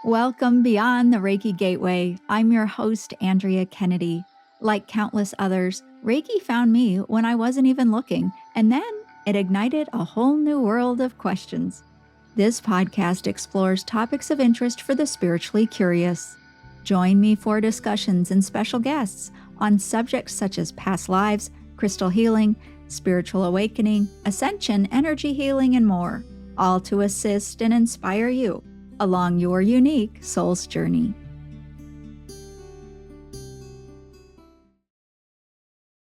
Welcome beyond the Reiki Gateway. I'm your host, Andrea Kennedy. Like countless others, Reiki found me when I wasn't even looking, and then it ignited a whole new world of questions. This podcast explores topics of interest for the spiritually curious. Join me for discussions and special guests on subjects such as past lives, crystal healing, spiritual awakening, ascension, energy healing, and more, all to assist and inspire you along your unique soul's journey.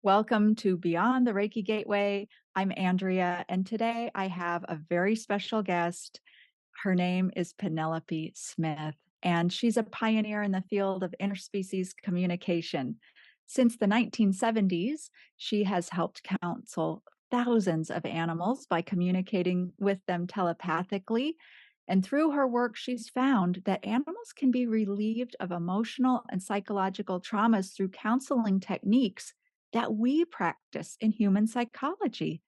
Welcome to Beyond the Reiki Gateway. I'm Andrea, and today I have a very special guest. Her name is Penelope Smith, and she's a pioneer in the field of interspecies communication. Since the 1970s, she has helped counsel thousands of animals by communicating with them telepathically. And through her work, she's found that animals can be relieved of emotional and psychological traumas through counseling techniques that we practice in human psychology.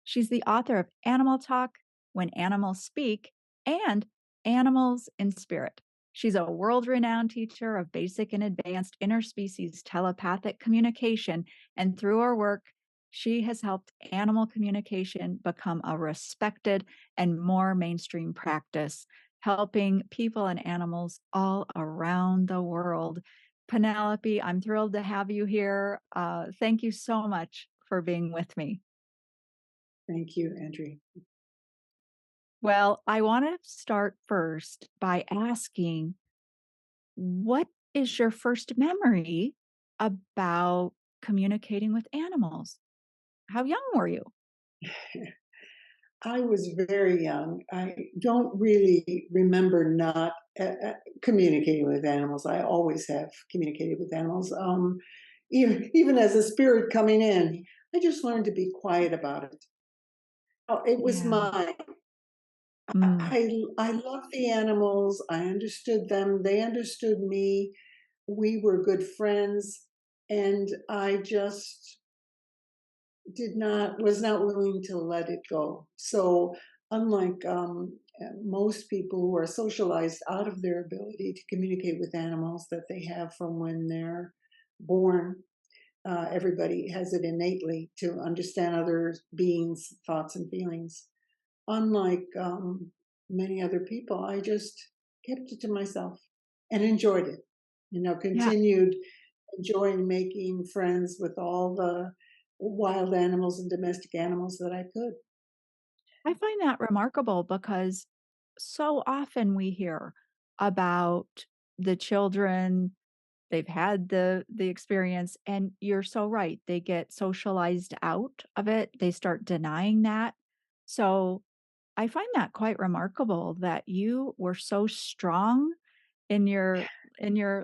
She's the author of Animal Talk, When Animals Speak, and Animals in Spirit. She's a world-renowned teacher of basic and advanced interspecies telepathic communication, and through her work, she has helped animal communication become a respected and more mainstream practice, helping people and animals all around the world. Penelope, I'm thrilled to have you here. Thank you so much for being with me. Thank you, Andrea. Well, I want to start first by asking, what is your first memory about communicating with animals? How young were you? I was very young. I don't really remember not communicating with animals. I always have communicated with animals. Even as a spirit coming in, I just learned to be quiet about it. Oh, it was Yeah. mine. Mm. I love the animals. I understood them. They understood me. We were good friends, and I just was not willing to let it go. So unlike most people who are socialized out of their ability to communicate with animals that they have from when they're born, everybody has it innately to understand other beings' thoughts and feelings. Unlike many other people, I just kept it to myself and enjoyed it. Yeah. Continued enjoying making friends with all the wild animals and domestic animals that I could. I find that remarkable because so often we hear about the children, they've had the experience, and you're so right, they get socialized out of it, they start denying that. So I find that quite remarkable that you were so strong in your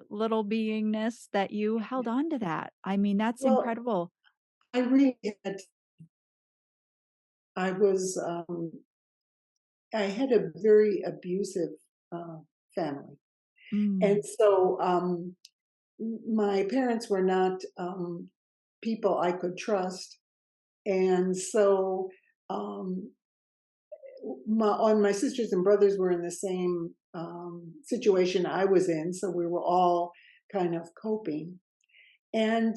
little beingness that you held on to that. I mean, that's Well, incredible. I really had, I was, I had a very abusive family. And Mm. so my parents were not people I could trust. And so um, all my sisters and brothers were in the same situation I was in. So we were all kind of coping. And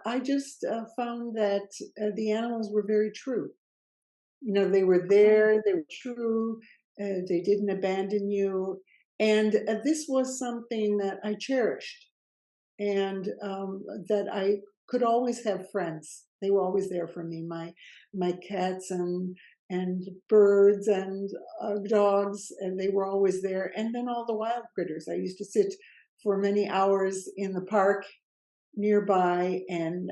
I just found that the animals were very true. They were there, they were true, they didn't abandon you. And this was something that I cherished, and that I could always have friends. They were always there for me. My cats and birds and dogs, and they were always there. And then all the wild critters. I used to sit for many hours in the park nearby and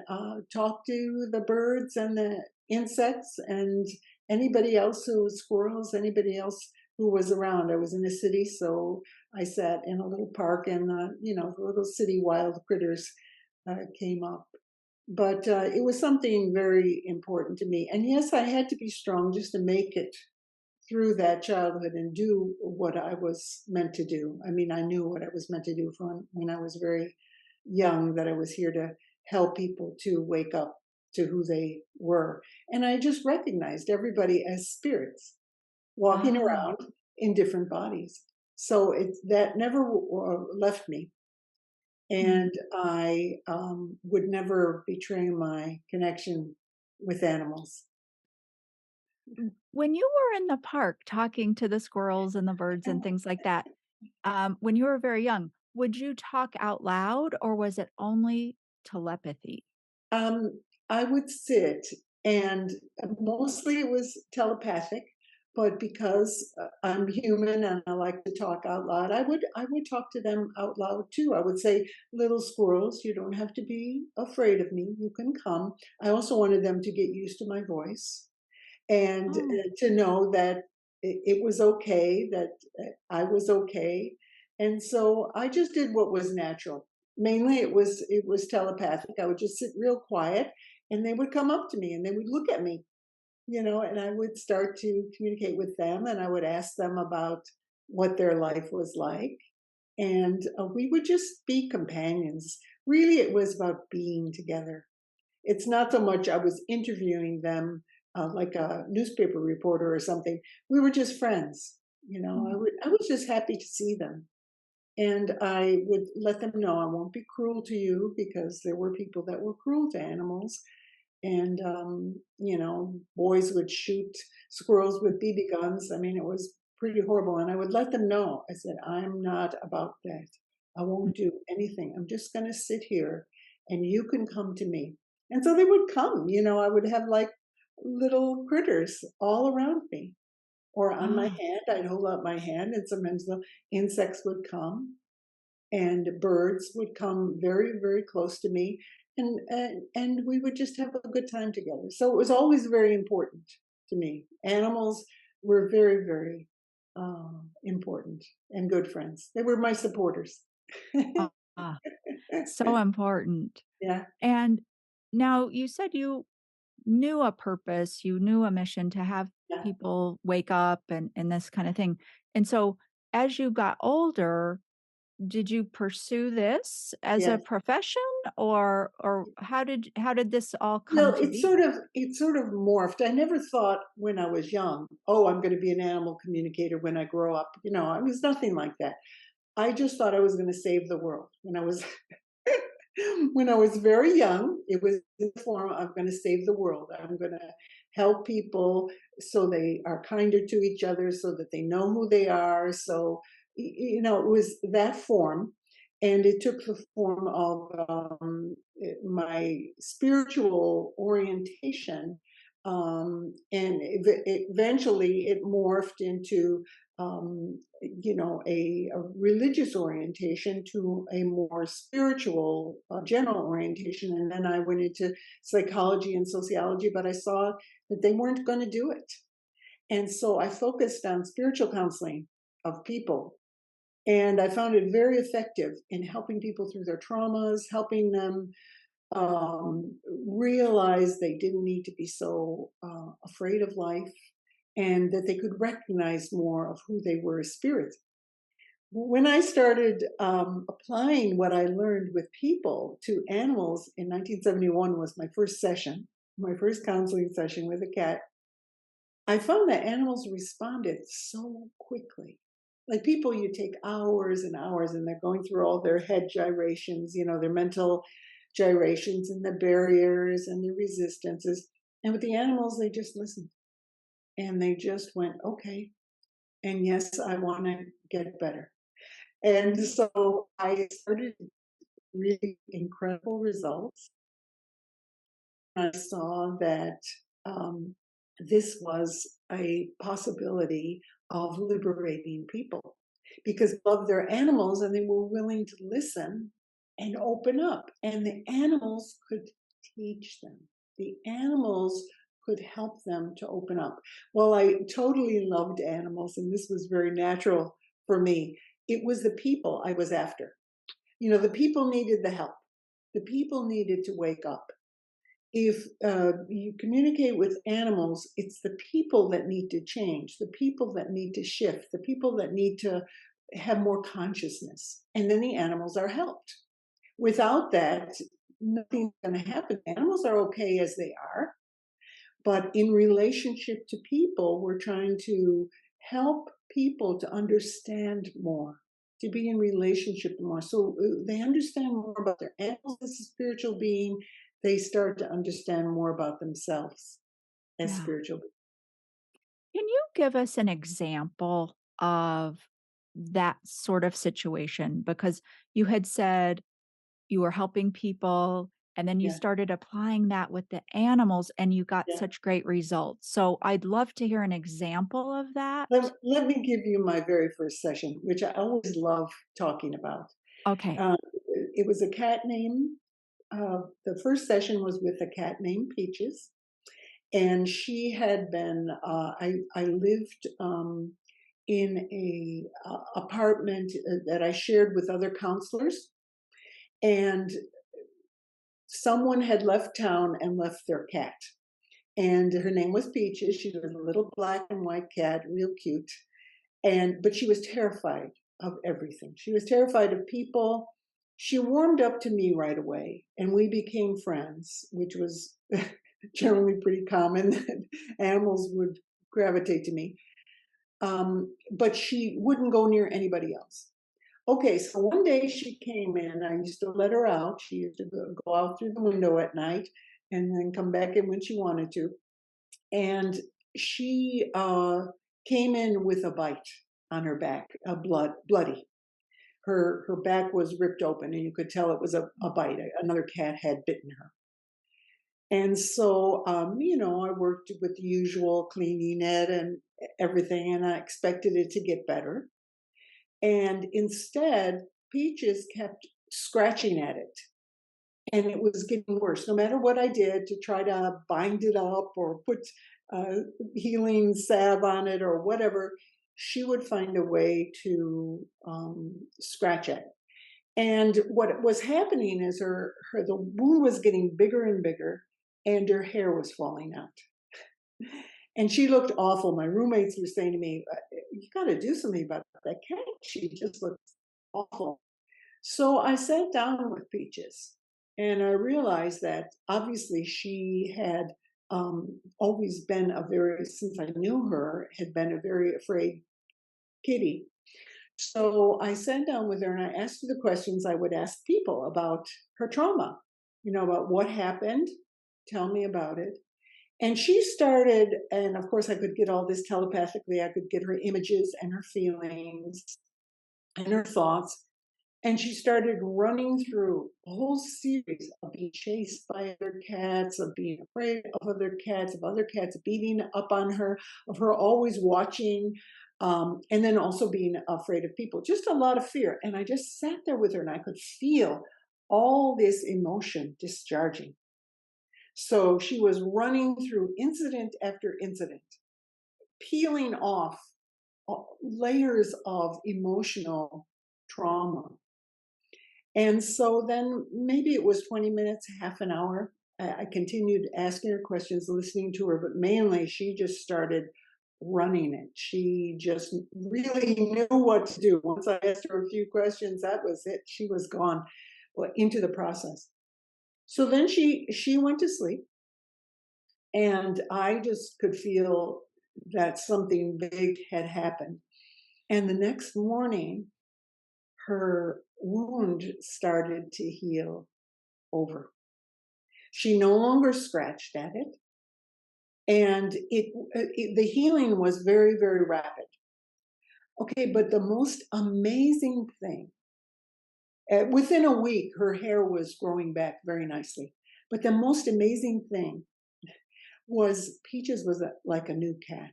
talk to the birds and the insects and anybody else who was squirrels, anybody else who was around. I was in a city, so I sat in a little park and, the little city wild critters came up. But it was something very important to me. And yes, I had to be strong just to make it through that childhood and do what I was meant to do. I mean, I knew what I was meant to do from when I was very young, that I was here to help people to wake up to who they were. And I just recognized everybody as spirits walking Ah. around in different bodies. So that never left me. Mm. And I would never betray my connection with animals. When you were in the park talking to the squirrels and the birds and things like that, when you were very young, would you talk out loud or was it only telepathy? Um, I would sit, and mostly it was telepathic, but because I'm human and I like to talk out loud, I would talk to them out loud too. I would say, "Little squirrels, you don't have to be afraid of me. You can come." I also wanted them to get used to my voice and Oh, to know that it was okay, that I was okay. And so I just did what was natural. Mainly it was telepathic. I would just sit real quiet and they would come up to me and they would look at me, and I would start to communicate with them and I would ask them about what their life was like. And we would just be companions. Really, it was about being together. It's not so much I was interviewing them like a newspaper reporter or something. We were just friends. mm, I was just happy to see them. And I would let them know I won't be cruel to you because there were people that were cruel to animals. And, boys would shoot squirrels with BB guns. I mean, it was pretty horrible. And I would let them know. I said, I'm not about that. I mm. won't do anything. I'm just going to sit here and you can come to me. And so they would come. I would have like little critters all around me or on my Ah, hand. I'd hold out my hand and sometimes the insects would come and birds would come very, very close to me, and we would just have a good time together. So it was always very important to me. Animals were very, very important and good friends. They were my supporters. ah, ah, so important. Yeah, And now you said you knew a purpose, you knew a mission to have yeah, people wake up and this kind of thing. And so as you got older, did you pursue this as a yes. profession or how did this all Well, come to be? it sort of morphed. I never thought when I was young, oh, I'm going to be an animal communicator when I grow up. I was nothing like that. I just thought I was going to save the world when I was when I was very young. It was in the form, I'm going to save the world. I'm going to help people so they are kinder to each other, so that they know who they are. So, it was that form. And it took the form of my spiritual orientation. And eventually it morphed into a religious orientation to a more spiritual, general orientation. And then I went into psychology and sociology, but I saw that they weren't going to do it. And so I focused on spiritual counseling of people. And I found it very effective in helping people through their traumas, helping them realize they didn't need to be so afraid of life and that they could recognize more of who they were as spirits. When I started applying what I learned with people to animals in 1971 was my first session, my first counseling session with a cat. I found that animals responded so quickly. Like people, you take hours and hours, and they're going through all their head gyrations, their mental gyrations and the barriers and the resistances. And with the animals, they just listened and they just went, okay. And yes, I want to get better. And so I started really incredible results. I saw that um, this was a possibility of liberating people because they love their animals and they were willing to listen and open up. And the animals could teach them. The animals could help them to open up. Well, I totally loved animals, and this was very natural for me. It was the people I was after. The people needed the help. The people needed to wake up. If you communicate with animals, it's the people that need to change, the people that need to shift, the people that need to have more consciousness. And then the animals are helped. Without that, nothing's going to happen. Animals are okay as they are. But in relationship to people, we're trying to help people to understand more, to be in relationship more. So they understand more about their animals as a spiritual being. They start to understand more about themselves as Yeah. spiritual beings. Can you give us an example of that sort of situation? Because you had said you were helping people and then you Yeah, started applying that with the animals and you got yeah. such great results. So I'd love to hear an example of that. Let me give you my very first session, which I always love talking about. Okay. Uh, it was a cat named, the first session was with a cat named Peaches. And she had been, I lived in a apartment that I shared with other counselors. And someone had left town and left their cat. And her name was Peaches. She was a little black and white cat, real cute. But she was terrified of everything. She was terrified of people. She warmed up to me right away, and we became friends, which was generally pretty common that animals would gravitate to me. But she wouldn't go near anybody else. Okay, so one day she came in. I used to let her out. She used to go out through the window at night and then come back in when she wanted to. And she came in with a bite on her back, bloody. Her back was ripped open, and you could tell it was a bite. Another cat had bitten her. And so, I worked with the usual cleaning it and everything, and I expected it to get better. And instead, Peaches kept scratching at it, and it was getting worse. No matter what I did to try to bind it up or put uh, healing salve on it or whatever, she would find a way to scratch at it. And what was happening is the wound was getting bigger and bigger, and her hair was falling out. And she looked awful. My roommates were saying to me, "You got to do something about that cat. She just looks awful." So I sat down with Peaches, and I realized that obviously she had always been since I knew her, had been a very afraid kitty. So I sat down with her and I asked her the questions I would ask people about her trauma, about what happened. Tell me about it. And she started, and of course, I could get all this telepathically. I could get her images and her feelings and her thoughts. And she started running through a whole series of being chased by other cats, of being afraid of other cats beating up on her, of her always watching, and then also being afraid of people. Just a lot of fear. And I just sat there with her and I could feel all this emotion discharging. So she was running through incident after incident, peeling off layers of emotional trauma. And so then maybe it was 20 minutes, half an hour. I continued asking her questions, listening to her, but mainly she just started running it. She just really knew what to do. Once I asked her a few questions, that was it. She was gone into the process. So then she went to sleep, and I just could feel that something big had happened. And the next morning, her wound started to heal over. She no longer scratched at it, and the healing was very, very rapid. Okay, but the most amazing thing, within a week, her hair was growing back very nicely. But the most amazing thing was Peaches was like a new cat.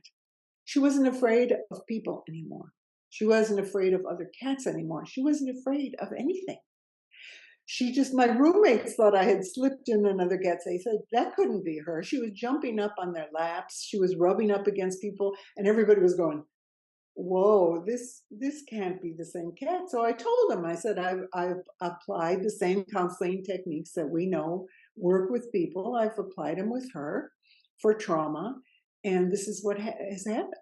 She wasn't afraid of people anymore. She wasn't afraid of other cats anymore. She wasn't afraid of anything. My roommates thought I had slipped in another cat. They said that couldn't be her. She was jumping up on their laps. She was rubbing up against people, and everybody was going, "Whoa, this can't be the same cat." So I told them, I said, I've applied the same counseling techniques that we know work with people. I've applied them with her for trauma, and this is what has happened.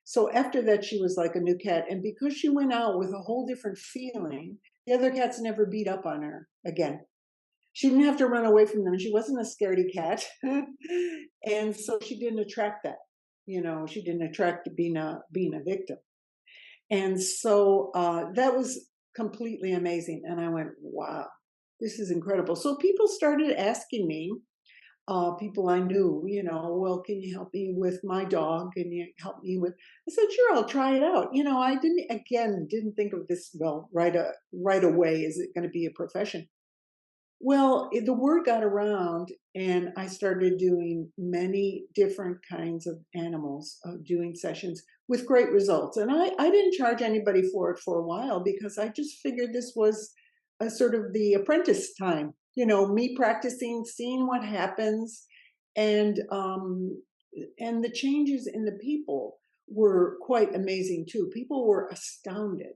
So after that, she was like a new cat. And because she went out with a whole different feeling, the other cats never beat up on her again. She didn't have to run away from them. She wasn't a scaredy cat. And so she didn't attract that. She didn't attract being a victim. And so that was completely amazing. And I went, wow, this is incredible. So people started asking me, people I knew, well, can you help me with my dog? Can you help me with? I said, sure, I'll try it out. I didn't think of this, well, right away. Is it going to be a profession? Well, the word got around, and I started doing many different kinds of animals, doing sessions with great results. And I didn't charge anybody for it for a while because I just figured this was a sort of the apprentice time, me practicing, seeing what happens, and and the changes in the people were quite amazing too. People were astounded.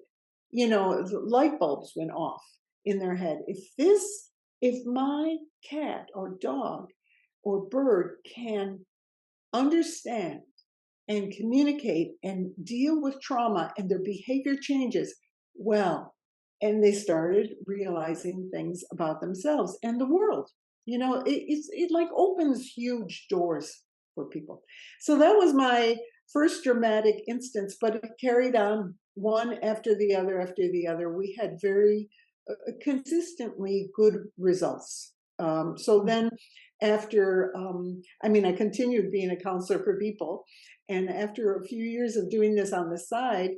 The light bulbs went off in their head. If my cat or dog or bird can understand and communicate and deal with trauma and their behavior changes, well, and they started realizing things about themselves and the world. It like opens huge doors for people. So that was my first dramatic instance, but it carried on one after the other after the other. We had very consistently good results. So then after, I continued being a counselor for people. And after a few years of doing this on the side,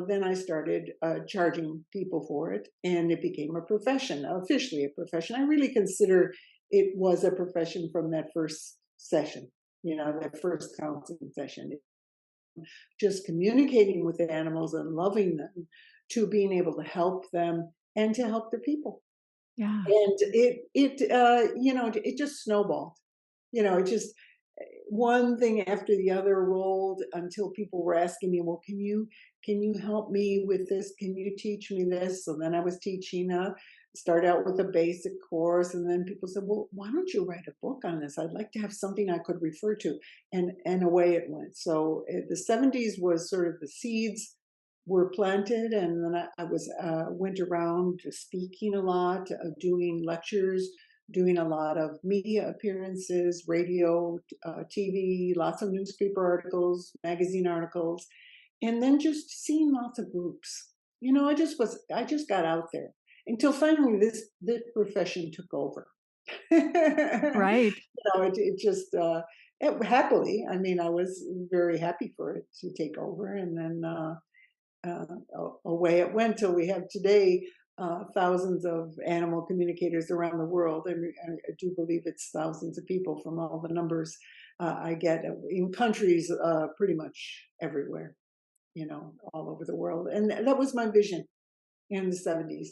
then I started charging people for it, and it became a profession, officially a profession. I really consider it was a profession from that first session, that first counseling session. Just communicating with the animals and loving them to being able to help them and to help their people. Yeah. And it just snowballed. It just one thing after the other rolled until people were asking me, well, can you help me with this? Can you teach me this? So then I was teaching, start out with a basic course, and then people said, well, why don't you write a book on this? I'd like to have something I could refer to. And away it went. So the 70s was sort of the seeds were planted, and then I was went around speaking a lot, doing lectures, doing a lot of media appearances, radio, TV, lots of newspaper articles, magazine articles, and then just seeing lots of groups. I just got out there until finally this profession took over. Right. It just happily. I mean, I was very happy for it to take over, and then away it went till we have today thousands of animal communicators around the world. I do believe it's thousands of people from all the numbers I get in countries pretty much everywhere, all over the world. And that was my vision in the 70s.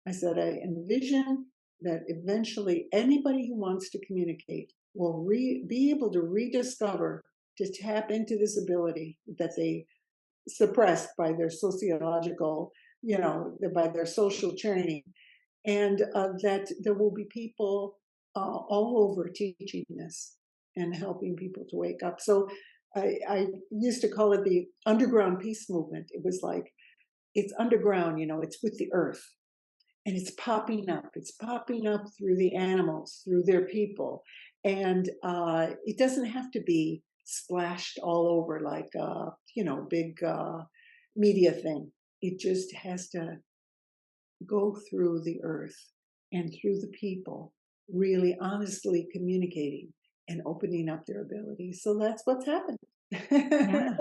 I said, I envision that eventually anybody who wants to communicate will be able to rediscover, to tap into this ability that they suppressed by their sociological, by their social training, and that there will be people all over teaching this and helping people to wake up. So I used to call it the underground peace movement. It was like it's underground, it's with the earth. And it's popping up. It's popping up through the animals, through their people. And it doesn't have to be splashed all over like a, big media thing. It just has to go through the earth and through the people, really honestly communicating and opening up their abilities. So that's what's happened. Yeah.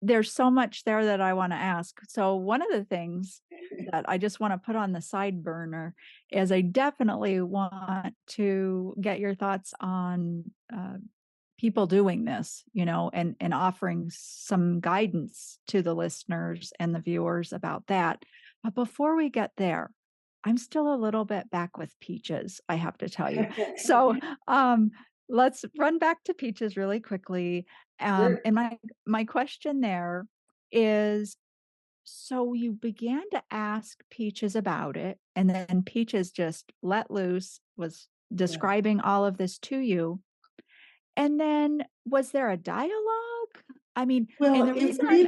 There's so much there that I wanna ask. So one of the things that I just wanna put on the side burner is I definitely want to get your thoughts on, people doing this, and offering some guidance to the listeners and the viewers about that. But before we get there, I'm still a little bit back with Peaches, I have to tell you. So, um, let's run back to Peaches really quickly. Sure. And my question there is, so you began to ask Peaches about it, and then Peaches just let loose, was Yeah. describing all of this to you. And then was there a dialogue? I mean, and Well, the reason I'm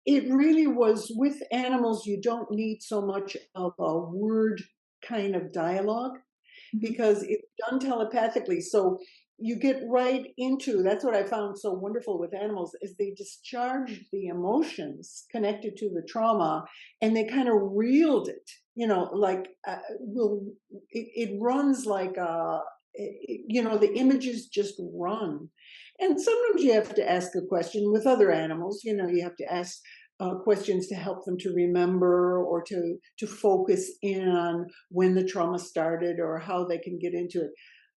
it really was with animals, you don't need so much of a word kind of dialogue Mhm. because it's done telepathically. So you get right into, that's what I found so wonderful with animals, is they discharge the emotions connected to the trauma, and they kind of reeled it, like will it runs like the images just run. And sometimes you have to ask a question with other animals, you have to ask questions to help them to remember, or to focus in on when the trauma started or how they can get into it.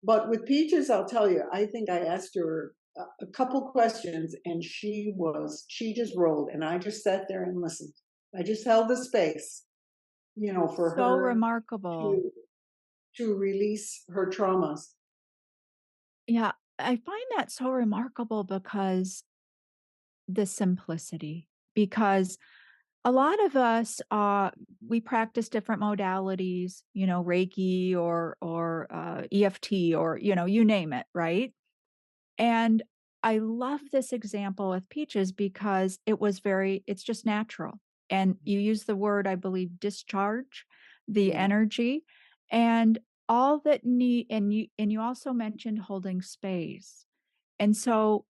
But with Peaches, I'll tell you, I think I asked her a couple questions, and she just rolled, and I just sat there and listened. I just held the space, for So her remarkable. to release her traumas. Yeah, I find that so remarkable because the simplicity, because a lot of us, we practice different modalities, Reiki or EFT, or you name it, right? And I love this example with Peaches because it's just natural. And you use the word, I believe, discharge the Yeah. energy, and all that need, and you also mentioned holding space. And so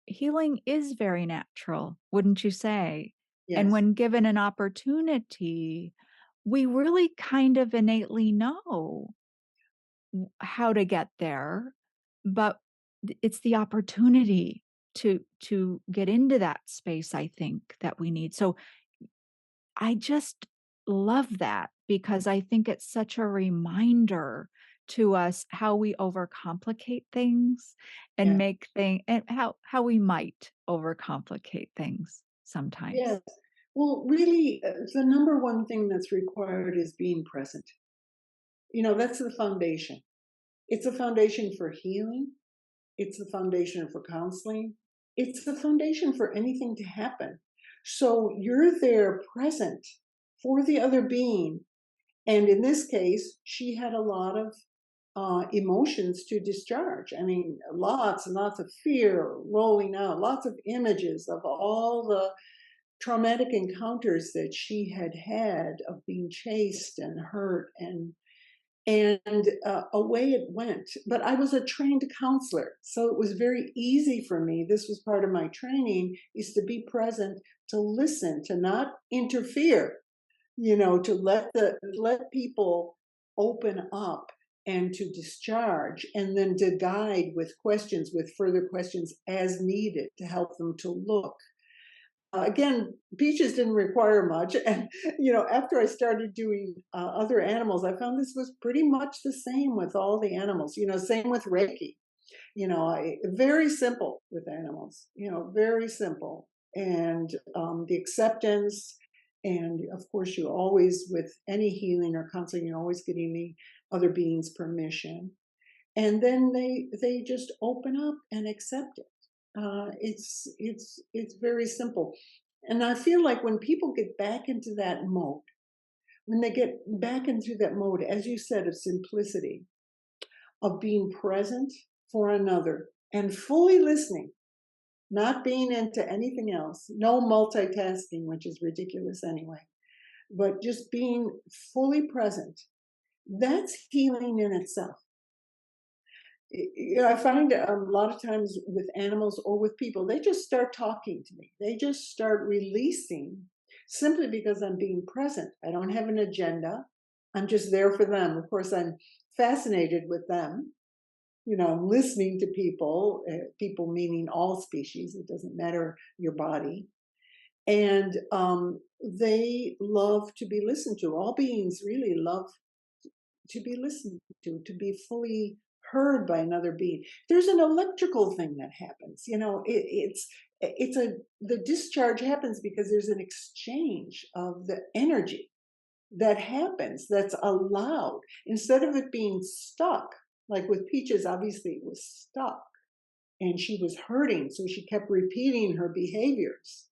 healing is very natural, wouldn't you say? And Yes. when given an opportunity, we really kind of innately know how to get there, but it's the opportunity to get into that space, I think, that we need. So I just love that because I think it's such a reminder to us how we overcomplicate things and Yeah. make things, and how we might overcomplicate things sometimes. Yes. Well, really, the number one thing that's required is being present. That's the foundation. It's a foundation for healing. It's the foundation for counseling. It's the foundation for anything to happen. So you're there present for the other being. And in this case, she had a lot of emotions to discharge. I mean, lots and lots of fear rolling out, lots of images of all the traumatic encounters that she had had of being chased and hurt, and away it went. But I was a trained counselor, so it was very easy for me. This was part of my training, is to be present, to listen, to not interfere, to let people open up and to discharge, and then to guide with questions, with further questions as needed, to help them to look. Again, Peaches didn't require much. And, after I started doing other animals, I found this was pretty much the same with all the animals, same with Reiki. Very simple with animals, very simple. And the acceptance. And of course, you always, with any healing or counseling, you're always getting the other being's permission. And then they just open up and accept it. It's very simple. And I feel like when people get back into that mode, when they get back into that mode, as you said, of simplicity, of being present for another and fully listening, not being into anything else, no multitasking, which is ridiculous anyway, but just being fully present, that's healing in itself. I find a lot of times with animals or with people, they just start talking to me. They just start releasing simply because I'm being present. I don't have an agenda. I'm just there for them. Of course, I'm fascinated with them. I'm listening to people, people meaning all species. It doesn't matter your body. And they love to be listened to. All beings really love to be listened to be fully heard by another being. There's an electrical thing that happens. It's a the discharge happens because there's an exchange of the energy that happens, that's allowed, instead of it being stuck. Like with Peaches, obviously it was stuck and she was hurting, so she kept repeating her behaviors.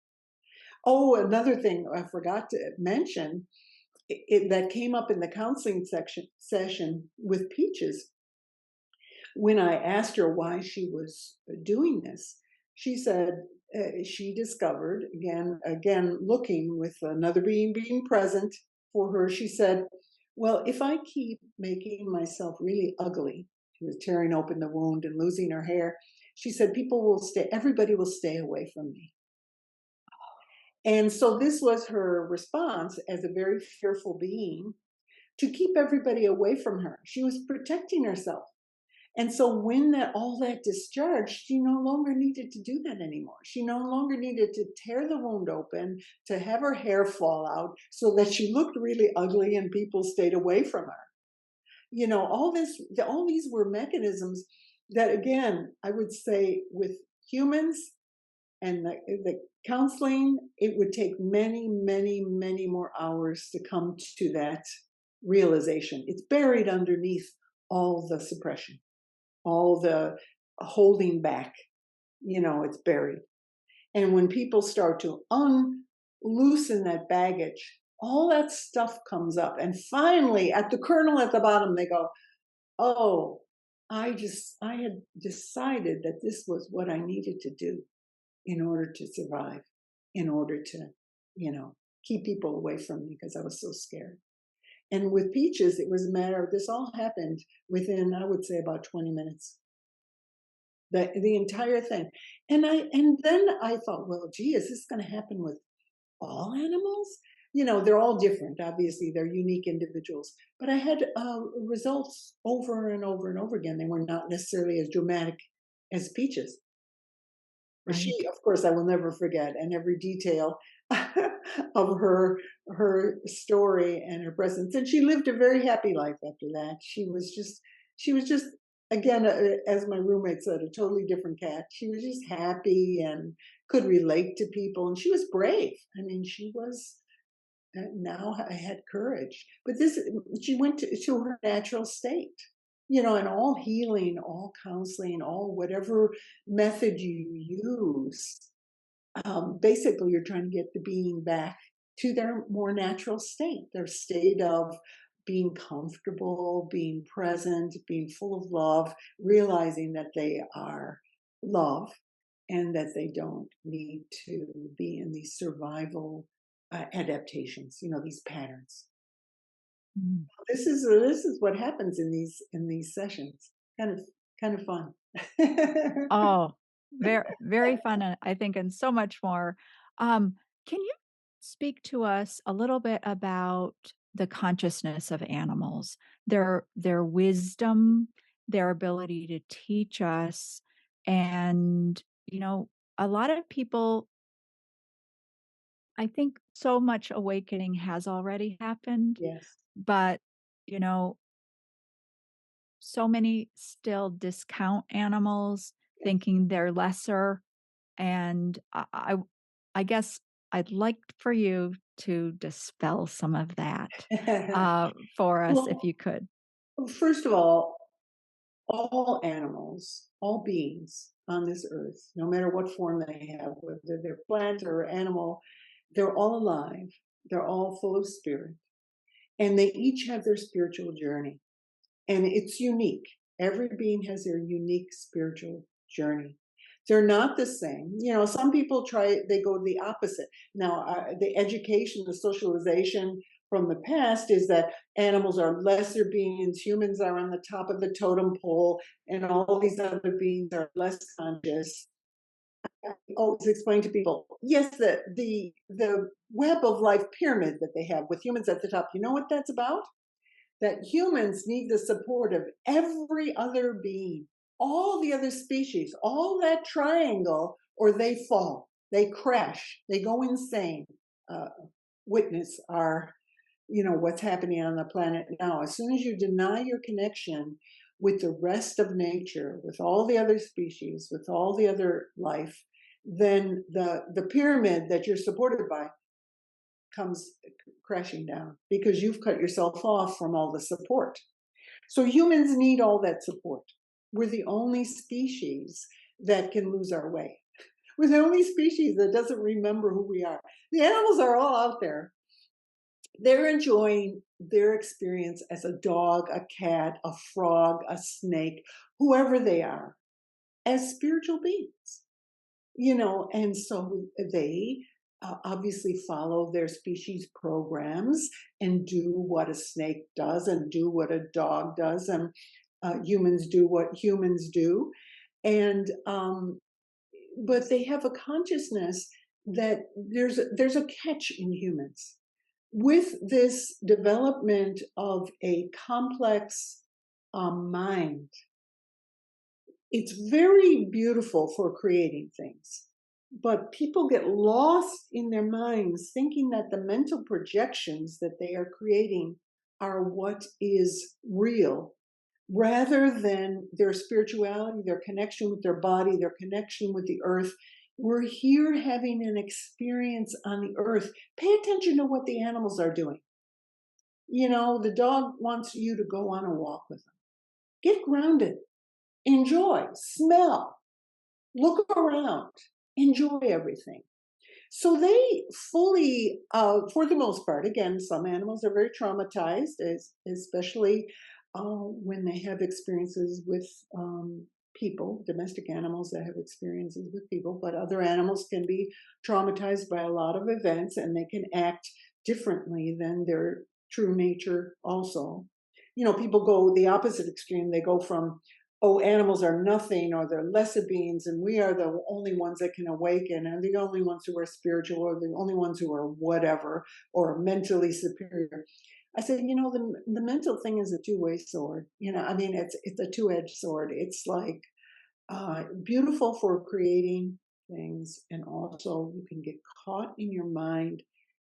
Oh, another thing I forgot to mention, that came up in the counseling session with Peaches, when I asked her why she was doing this, she said she discovered, again looking with another being present for her. She said, "Well, if I keep making myself really ugly, She was tearing open the wound and losing her hair. She said, everybody will stay away from me. And so this was her response as a very fearful being to keep everybody away from her. She was protecting herself. And so when all that discharged, she no longer needed to do that anymore. She no longer needed to tear the wound open, to have her hair fall out so that she looked really ugly and people stayed away from her. All these were mechanisms that, again, I would say with humans and the counseling, it would take many, many, many more hours to come to that realization. It's buried underneath all the suppression, all the holding back, it's buried. And when people start to unloosen that baggage, all that stuff comes up. And finally, at the kernel at the bottom, they go, oh, I had decided that this was what I needed to do in order to survive, in order to, keep people away from me because I was so scared. And with Peaches, it was a matter of, this all happened within, I would say, about 20 minutes. The entire thing. And then I thought, well, gee, is this going to happen with all animals? They're all different. Obviously, they're unique individuals. But I had results over and over and over again. They were not necessarily as dramatic as Peaches. She, Right. of course, I will never forget, and every detail of her story and her presence. And she lived a very happy life after that. She was just again, as my roommate said, a totally different cat. She was just happy and could relate to people, and she was brave. I mean, she was. Now I had courage, but she went to her natural state. And all healing, all counseling, all whatever method you use, basically you're trying to get the being back to their more natural state, their state of being comfortable, being present, being full of love, realizing that they are love and that they don't need to be in these survival adaptations, these patterns. Mm. This is what happens in these sessions. Kind of fun. Oh, very, very fun, and I think, and so much more. Can you speak to us a little bit about the consciousness of animals, their wisdom, their ability to teach us, and a lot of people, I think, so much awakening has already happened, Yes. but you know, so many still discount animals, thinking they're lesser. And I guess I'd like for you to dispel some of that for us, if Well, you could. first of all animals, all beings on this earth, no matter what form they have, whether they're plant or animal, they're all alive. They're all full of spirit, and they each have their spiritual journey, and it's unique. Every being has their unique spiritual journey. They're not the same. Some people they go the opposite. Now, the education, the socialization from the past is that animals are lesser beings, humans are on the top of the totem pole, and all these other beings are less conscious. I always explain to people, yes, the web of life pyramid that they have with humans at the top, you know what that's about? That humans need the support of every other being, all the other species, all that triangle, or they fall, they crash, they go insane. Uh, Witness what's happening on the planet now. As soon as you deny your connection with the rest of nature, with all the other species, with all the other life, then the pyramid that you're supported by comes crashing down because you've cut yourself off from all the support. So humans need all that support. We're the only species that can lose our way. We're the only species that doesn't remember who we are. The animals are all out there. They're enjoying their experience as a dog, a cat, a frog, a snake, whoever they are, as spiritual beings. And so they obviously follow their species programs and do what a snake does and do what a dog does. And humans do what humans do. And but they have a consciousness that there's a catch in humans with this development of a complex mind. It's very beautiful for creating things, but people get lost in their minds thinking that the mental projections that they are creating are what is real, rather than their spirituality, their connection with their body, their connection with the earth. We're here having an experience on the earth. Pay attention to what the animals are doing. The dog wants you to go on a walk with them. Get grounded, enjoy, smell, look around, enjoy everything. So they fully, for the most part, again, some animals are very traumatized, especially when they have experiences with people, domestic animals that have experiences with people, but other animals can be traumatized by a lot of events and they can act differently than their true nature also. People go the opposite extreme. They go from, oh, animals are nothing, or they're lesser beings, and we are the only ones that can awaken, and the only ones who are spiritual, or the only ones who are whatever, or mentally superior. I said, the mental thing is a two-way sword. It's a two-edged sword. It's like beautiful for creating things, and also you can get caught in your mind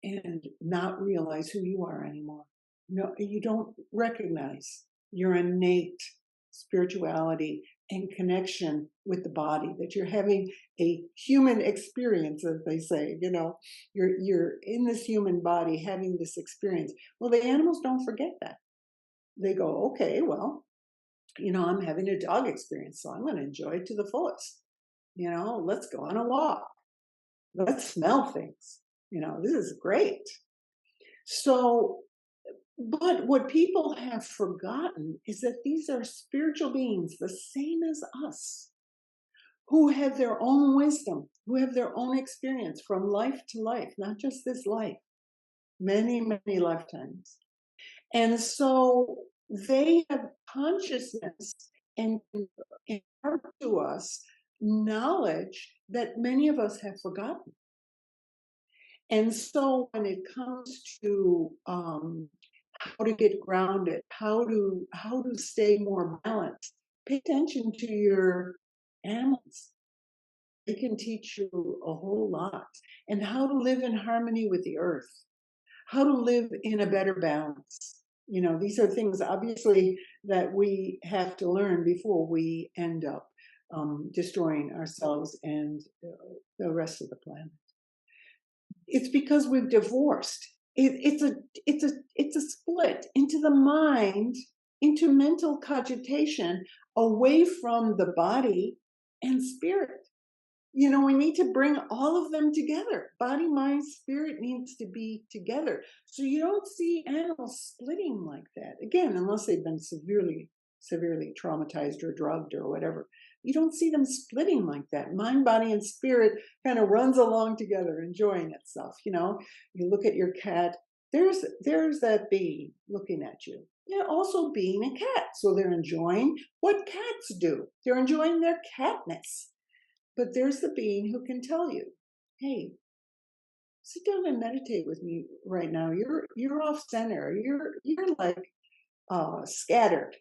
and not realize who you are anymore. No, you don't recognize your innate spirituality and connection with the body, that you're having a human experience, as they say. You're in this human body having this experience. Well, the animals don't forget that. They go, okay, well, I'm having a dog experience, so I'm going to enjoy it to the fullest. Let's go on a walk. Let's smell things. This is great. So, but what people have forgotten is that these are spiritual beings, the same as us, who have their own wisdom, who have their own experience from life to life, not just this life, many, many lifetimes. And so they have consciousness and impart to us knowledge that many of us have forgotten. And so when it comes to how to get grounded, how to stay more balanced, pay attention to your animals. They can teach you a whole lot, and how to live in harmony with the earth, how to live in a better balance. These are things obviously that we have to learn before we end up destroying ourselves and the rest of the planet. It's because we've divorced. It's a split into the mind, into mental cogitation, away from the body and spirit. We need to bring all of them together. Body, mind, spirit needs to be together. So you don't see animals splitting like that. Again, unless they've been severely traumatized or drugged or whatever. You don't see them splitting like that. Mind, body, and spirit kind of runs along together, enjoying itself. You look at your cat. There's that being looking at you. Yeah, also being a cat. So they're enjoying what cats do. They're enjoying their catness. But there's the being who can tell you, hey, sit down and meditate with me right now. You're off center. You're like scattered.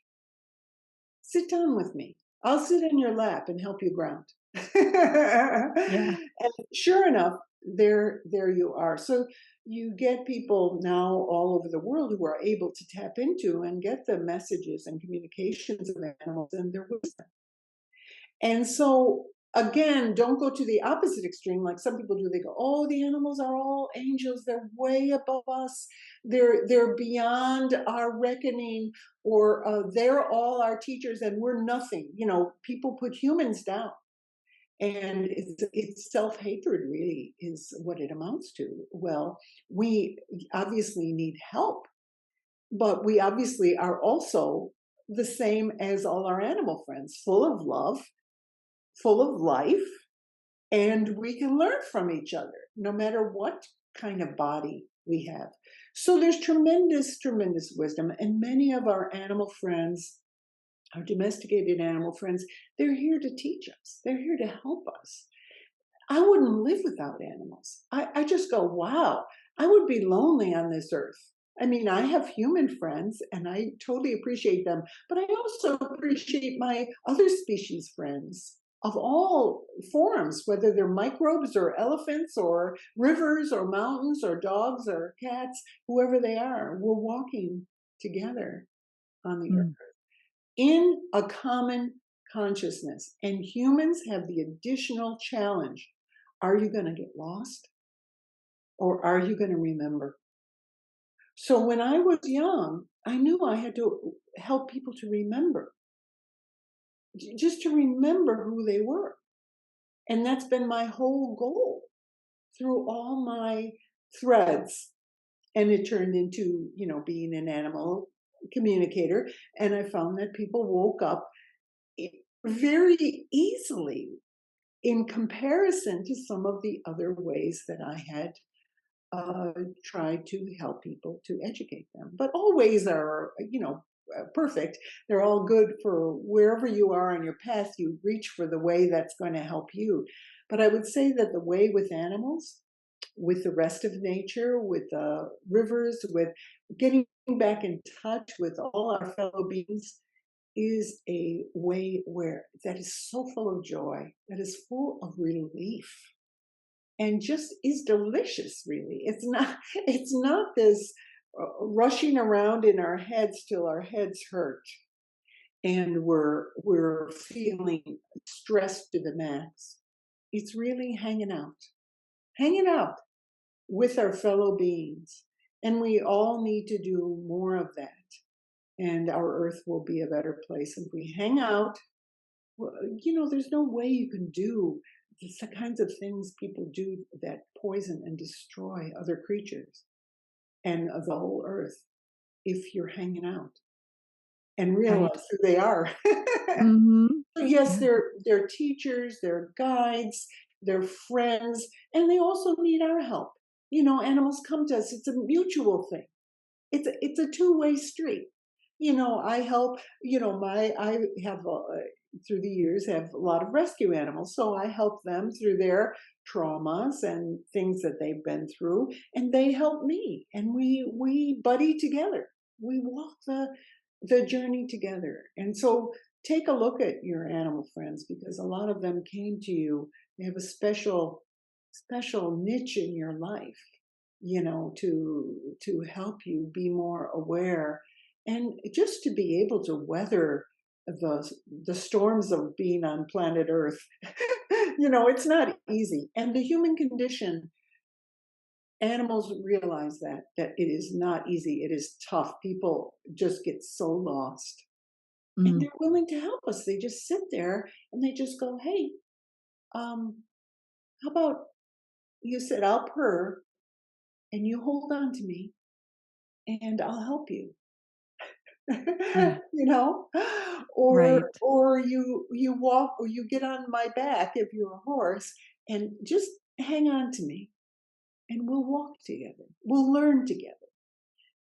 Sit down with me. I'll sit in your lap and help you ground. Yeah. And sure enough, there you are. So you get people now all over the world who are able to tap into and get the messages and communications of animals and their wisdom. And so again, don't go to the opposite extreme like some people do. They go, oh, the animals are all angels. They're way above us. They're beyond our reckoning, or they're all our teachers and we're nothing. People put humans down. And it's self-hatred really is what it amounts to. Well, we obviously need help, but we obviously are also the same as all our animal friends, full of love, full of life, and we can learn from each other no matter what kind of body we have. So there's tremendous wisdom, and many of our animal friends our domesticated animal friends, they're here to teach us. They're here to help us. I wouldn't live without animals. I just go, wow, I would be lonely on this earth. I mean, I have human friends and I totally appreciate them, but I also appreciate my other species friends of all forms, whether they're microbes or elephants or rivers or mountains or dogs or cats, whoever they are. We're walking together on the earth Mm. in a common consciousness. And humans have the additional challenge. Are you going to get lost or are you going to remember? So when I was young, I knew I had to help people to remember, just to remember who they were. And that's been my whole goal through all my threads. And it turned into, being an animal communicator. And I found that people woke up very easily in comparison to some of the other ways that I had tried to help people to educate them. But all ways are, perfect. They're all good for wherever you are on your path. You reach for the way that's going to help you. But I would say that the way with animals, with the rest of nature, with the rivers, with getting back in touch with all our fellow beings, is a way where that is so full of joy, that is full of relief, and just is delicious. Really, it's not this rushing around in our heads till our heads hurt and we're feeling stressed to the max. It's really hanging out with our fellow beings, and we all need to do more of that, and our earth will be a better place if we hang out. Well, there's no way you can do the kinds of things people do that poison and destroy other creatures and the whole earth if you're hanging out and Right. realize who they are. Mhm. So yes, Yeah. they're teachers, they're guides, they're friends, and they also need our help. Animals come to us. It's a mutual thing. It's a two-way street. I help. I have through the years have a lot of rescue animals, so I help them through their traumas and things that they've been through, and they help me, and we buddy together. We walk the journey together, and so take a look at your animal friends because a lot of them came to you. They have a special niche in your life, to help you be more aware and just to be able to weather the storms of being on planet Earth. It's not easy. And the human condition, animals realize that it is not easy. It is tough. People just get so lost. And Mm. they're willing to help us. They just sit there and they just go, hey, how about you sit, I'll purr and you hold on to me and I'll help you. Mm. you know or Right. or you walk or you get on my back if you're a horse and just hang on to me and we'll walk together, we'll learn together.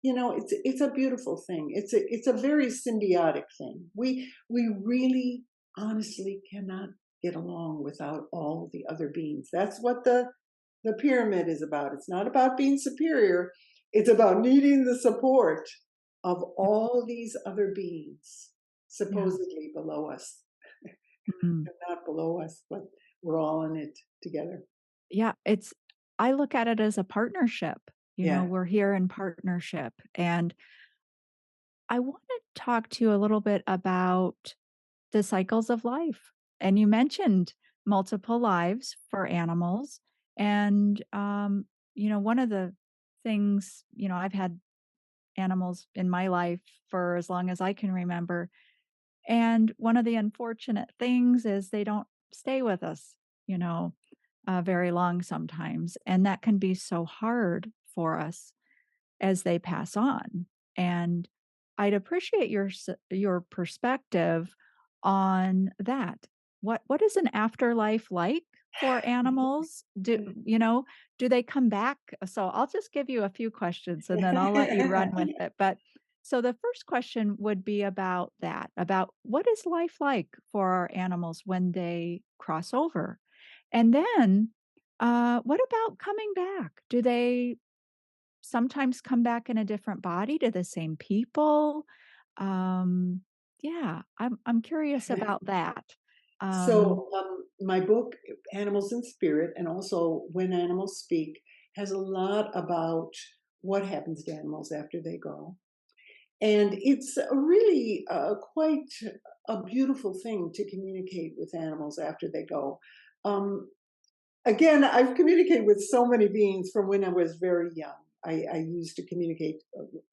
It's a beautiful thing. It's a very symbiotic thing. We really honestly cannot get along without all the other beings. That's what the pyramid is about. It's not about being superior. It's about needing the support of all these other beings Yeah. supposedly below us. Mm. They're not below us, but we're all in it together. Yeah, I look at it as a partnership. Yeah. We're here in partnership. And I want to talk to you a little bit about the cycles of life. And you mentioned multiple lives for animals. And, one of the things, I've had animals in my life for as long as I can remember. And one of the unfortunate things is they don't stay with us, you know, very long sometimes. And that can be so hard for us as they pass on. And I'd appreciate your perspective on that. What is an afterlife like for animals? Do they come back? So I'll just give you a few questions and then I'll let you run with it. But So the first question would be about that, about what is life like for our animals when they cross over? And then, what about coming back? Do they sometimes come back in a different body to the same people? Um, yeah, I'm curious about that. Um, My book, Animals in Spirit, and also When Animals Speak, has a lot about what happens to animals after they go. And it's a really quite a beautiful thing to communicate with animals after they go. Um, Again, I've communicated with so many beings from when I was very young. I used to communicate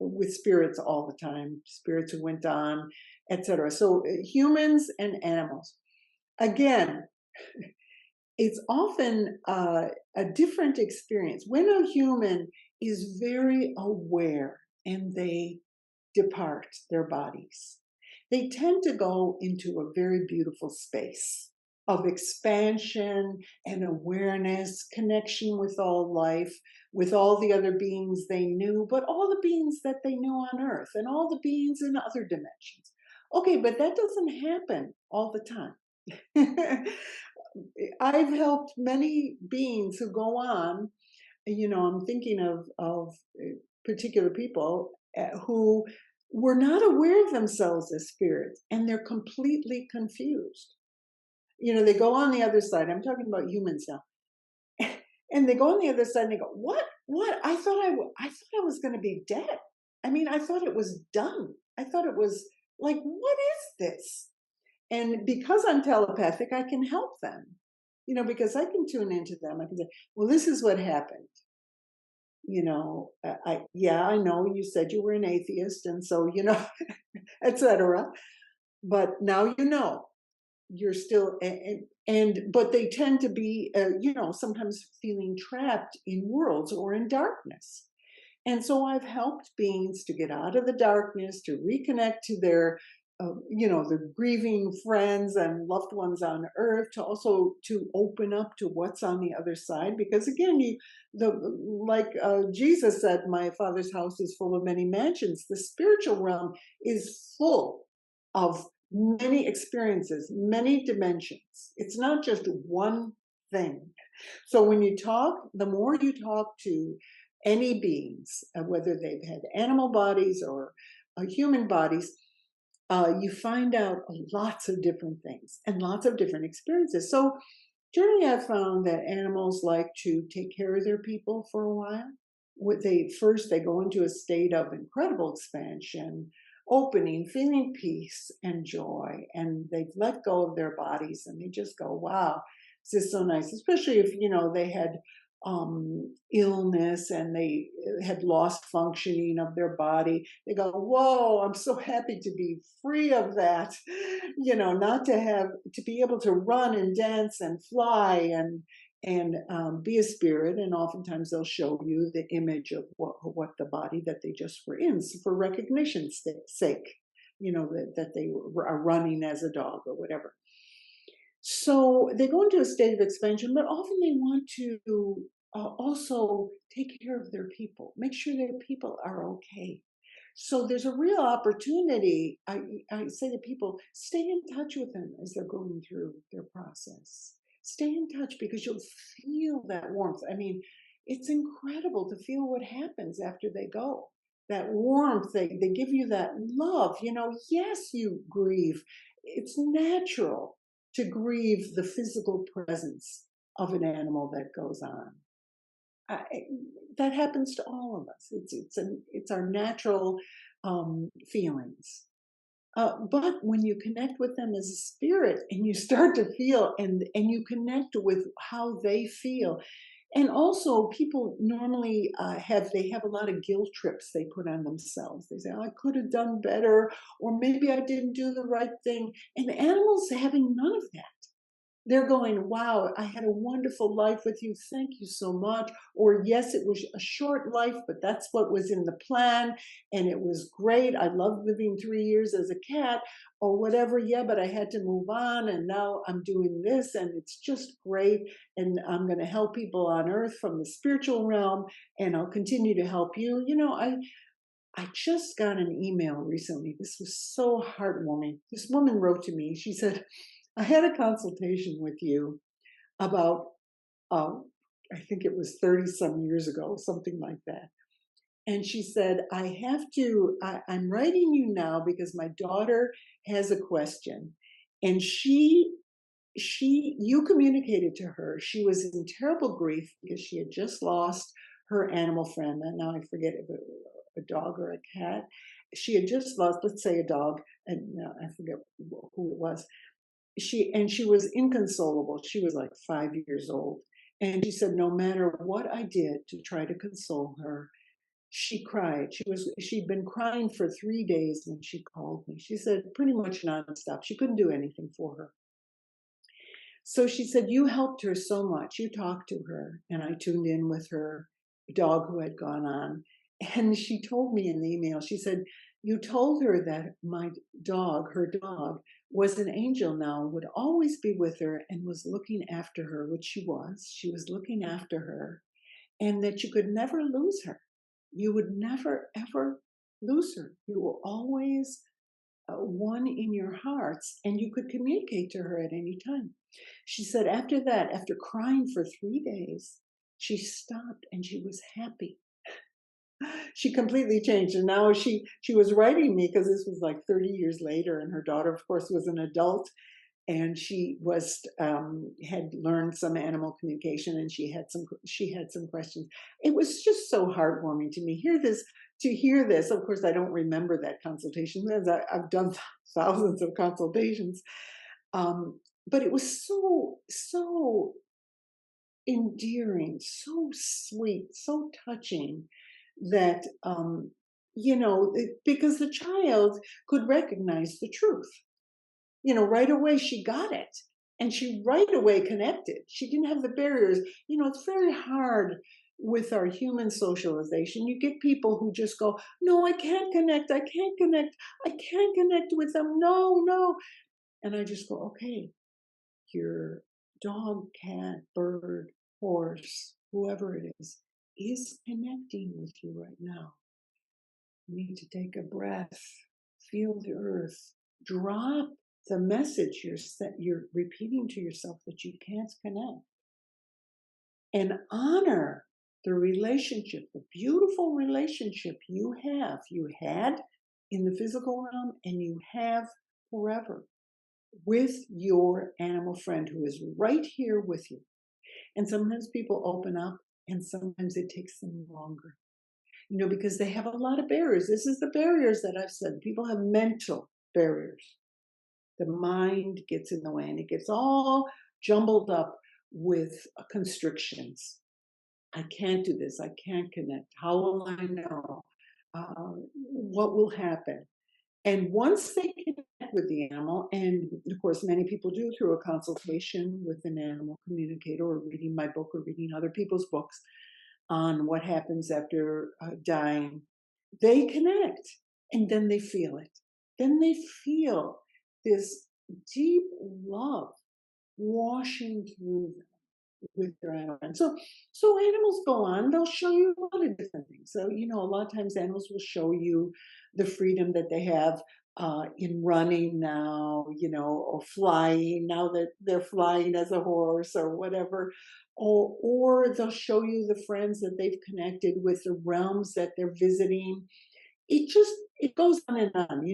with spirits all the time, spirits who went on, etc. So humans and animals. Again, it's often a different experience when a human is very aware and they depart their bodies. They tend to go into a very beautiful space of expansion and awareness, connection with all life, with all the other beings they knew, but all the beings that they knew on Earth and all the beings in other dimensions. Okay, but that doesn't happen all the time. I've helped many beings who go on. I'm thinking of particular people who were not aware of themselves as spirits, and they're completely confused. They go on the other side. I'm talking about humans now, and they go on the other side, and they go, "What? What? I thought I was going to be dead. I mean, I thought it was done. I thought it was like, what is this?" And because I'm telepathic, I can help them. Because I can tune into them. I can say, "Well, this is what happened. Yeah, I know you said you were an atheist, and so etc. But now you're still but they tend to be sometimes feeling trapped in worlds or in darkness. And so I've helped beings to get out of the darkness, to reconnect to their grieving friends and loved ones on Earth, to also to open up to what's on the other side. Because again, Jesus said, "My Father's house is full of many mansions." The spiritual realm is full of many experiences, many dimensions. It's not just one thing. So when you talk, the more you talk to any beings, whether they've had animal bodies or human bodies, you find out lots of different things and lots of different experiences. So generally, I've found that animals like to take care of their people for a while. They go into a state of incredible expansion, opening, feeling peace and joy, and they've let go of their bodies, and they just go, "Wow, this is so nice." Especially if they had illness and they had lost functioning of their body. They go, "Whoa, I'm so happy to be free of that." Not to be able to run and dance and fly and be a spirit. And oftentimes they'll show you the image of what the body that they just were in, so for recognition's sake, that they are running as a dog or whatever. So they go into a state of expansion, but often they want to also take care of their people, make sure their people are okay. So there's a real opportunity. I say to people, stay in touch with them as they're going through their process. Stay in touch because you'll feel that warmth. I mean, it's incredible to feel what happens after they go. That warmth, they give you that love. Yes, you grieve. It's natural to grieve the physical presence of an animal that goes on. I, that happens to all of us. It's our natural feelings. But when you connect with them as a spirit and you start to feel and you connect with how they feel, and also people normally have a lot of guilt trips they put on themselves. They say, "Oh, I could have done better," or "Maybe I didn't do the right thing." And the animals having none of that. They're going, "Wow, I had a wonderful life with you. Thank you so much." Or, "Yes, it was a short life, but that's what was in the plan. And it was great. I loved living 3 years as a cat," or whatever. "Yeah, but I had to move on. And now I'm doing this. And it's just great. And I'm going to help people on earth from the spiritual realm. And I'll continue to help you." I just got an email recently. This was so heartwarming. This woman wrote to me. She said, I had a consultation with you about, um, I think it was 30 some years ago, something like that. And she said, I'm writing you now because my daughter has a question. And you communicated to her. She was in terrible grief because she had just lost her animal friend. And now I forget if it was a dog or a cat. She had just lost, let's say, a dog, and I forget who it was. She was inconsolable. She was like 5 years old. And she said, no matter what I did to try to console her, she cried. She'd been crying for 3 days when she called me. She said pretty much nonstop. She couldn't do anything for her. So she said, you helped her so much. You talked to her. And I tuned in with her dog who had gone on. And she told me in the email, she said, you told her that my dog, her dog, was an angel now, would always be with her and was looking after her, which she was. She was looking after her, and that you could never lose her. You would never, ever lose her. You were always one in your hearts, and you could communicate to her at any time. She said, after that, after crying for 3 days, she stopped and she was happy. She completely changed. And now she was writing me because this was like 30 years later, and her daughter, of course, was an adult, and she was had learned some animal communication, and she had some questions. It was just so heartwarming to me to hear this. Of course, I don't remember that consultation because I've done thousands of consultations, but it was so endearing, so sweet, so touching that because the child could recognize the truth. Right away she got it. And she right away connected. She didn't have the barriers. It's very hard with our human socialization. You get people who just go, no, I can't connect. I can't connect. I can't connect with them. No, no. And I just go, okay, your dog, cat, bird, horse, whoever it is connecting with you right now. You need to take a breath, feel the earth, drop the message you're repeating to yourself that you can't connect, and honor the relationship, the beautiful relationship you had in the physical realm, and you have forever with your animal friend who is right here with you. And sometimes people open up, and sometimes it takes them longer. Because they have a lot of barriers. This is the barriers that I've said. People have mental barriers. The mind gets in the way, and it gets all jumbled up with constrictions. I can't do this. I can't connect. How will I know? What will happen? And once they connect with the animal, and of course, many people do through a consultation with an animal communicator, or reading my book, or reading other people's books on what happens after dying, they connect, and then they feel it. Then they feel this deep love washing through them with their animal. And so animals go on, they'll show you a lot of different things. So, a lot of times animals will show you the freedom that they have in running now, or flying now that they're flying as a horse or whatever. Or they'll show you the friends that they've connected with, the realms that they're visiting. It goes on and on,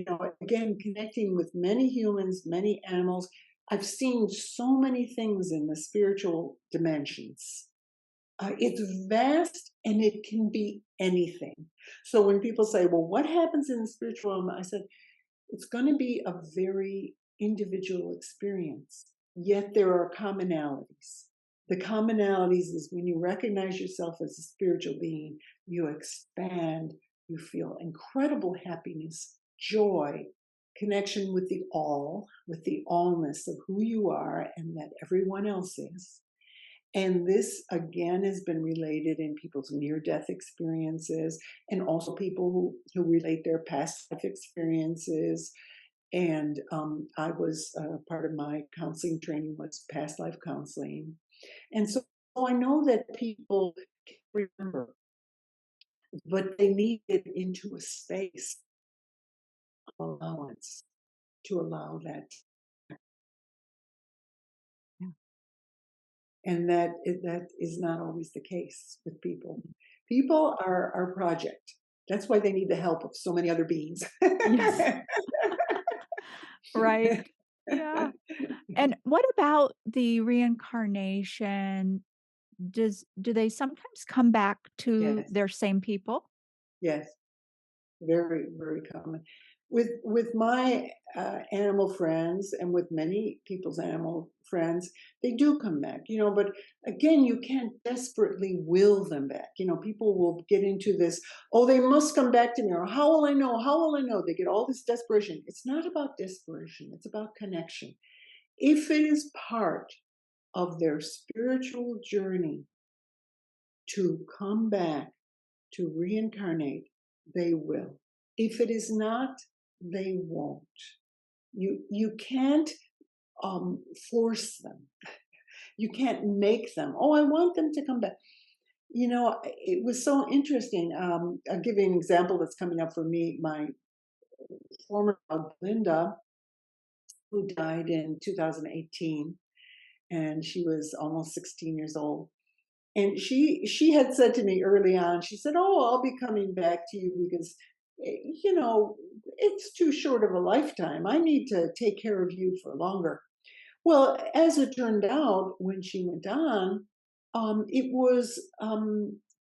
again, connecting with many humans, many animals. I've seen so many things in the spiritual dimensions. It's vast, and it can be anything. So when people say, well, what happens in the spiritual realm? I said, it's going to be a very individual experience, yet there are commonalities. The commonalities is when you recognize yourself as a spiritual being, you expand, you feel incredible happiness, joy, connection with the all, with the allness of who you are and that everyone else is. And this, again, has been related in people's near-death experiences, and also people who relate their past life experiences. And I was part of my counseling training was past life counseling. And so I know that people can remember but they need it into a space of allowance to allow that. Yeah. And that is not always the case with people. People are our project. That's why they need the help of so many other beings. Yes. Right. Yeah. And what about the reincarnation? Do they sometimes come back to Yes, their same people? yes. Very, very common. With my animal friends and with many people's animal friends, they do come back, but again, you can't desperately will them back. People will get into this, oh, they must come back to me, or how will I know? How will I know? They get all this desperation. It's not about desperation, it's about connection. If it is part of their spiritual journey to come back, to reincarnate, they will. If it is not, they won't. You can't force them. You can't make them. Oh, I want them to come back. It was so interesting. I'll give you an example that's coming up for me. My former dog, Linda, who died in 2018, and she was almost 16 years old. And she had said to me early on, she said, "Oh, I'll be coming back to you because, it's too short of a lifetime. I need to take care of you for longer." Well, as it turned out, when she went on, it was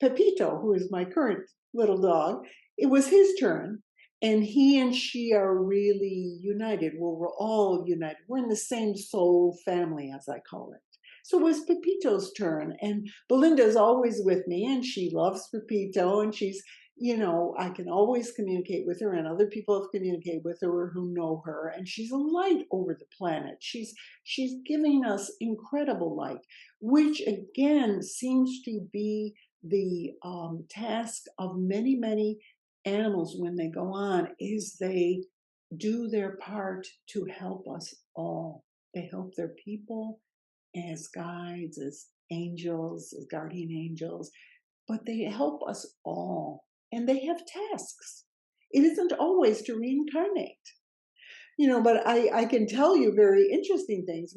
Pepito, who is my current little dog. It was his turn, and he and she are really united. Well, we're all united. We're in the same soul family, as I call it. So it was Pepito's turn, and Belinda's always with me, and she loves Pepito, and I can always communicate with her, and other people have communicated with her who know her, and she's a light over the planet. She's giving us incredible light, which again seems to be the task of many, many animals when they go on, is they do their part to help us all. They help their people as guides, as angels, as guardian angels, but they help us all. And they have tasks. It isn't always to reincarnate. But I can tell you very interesting things.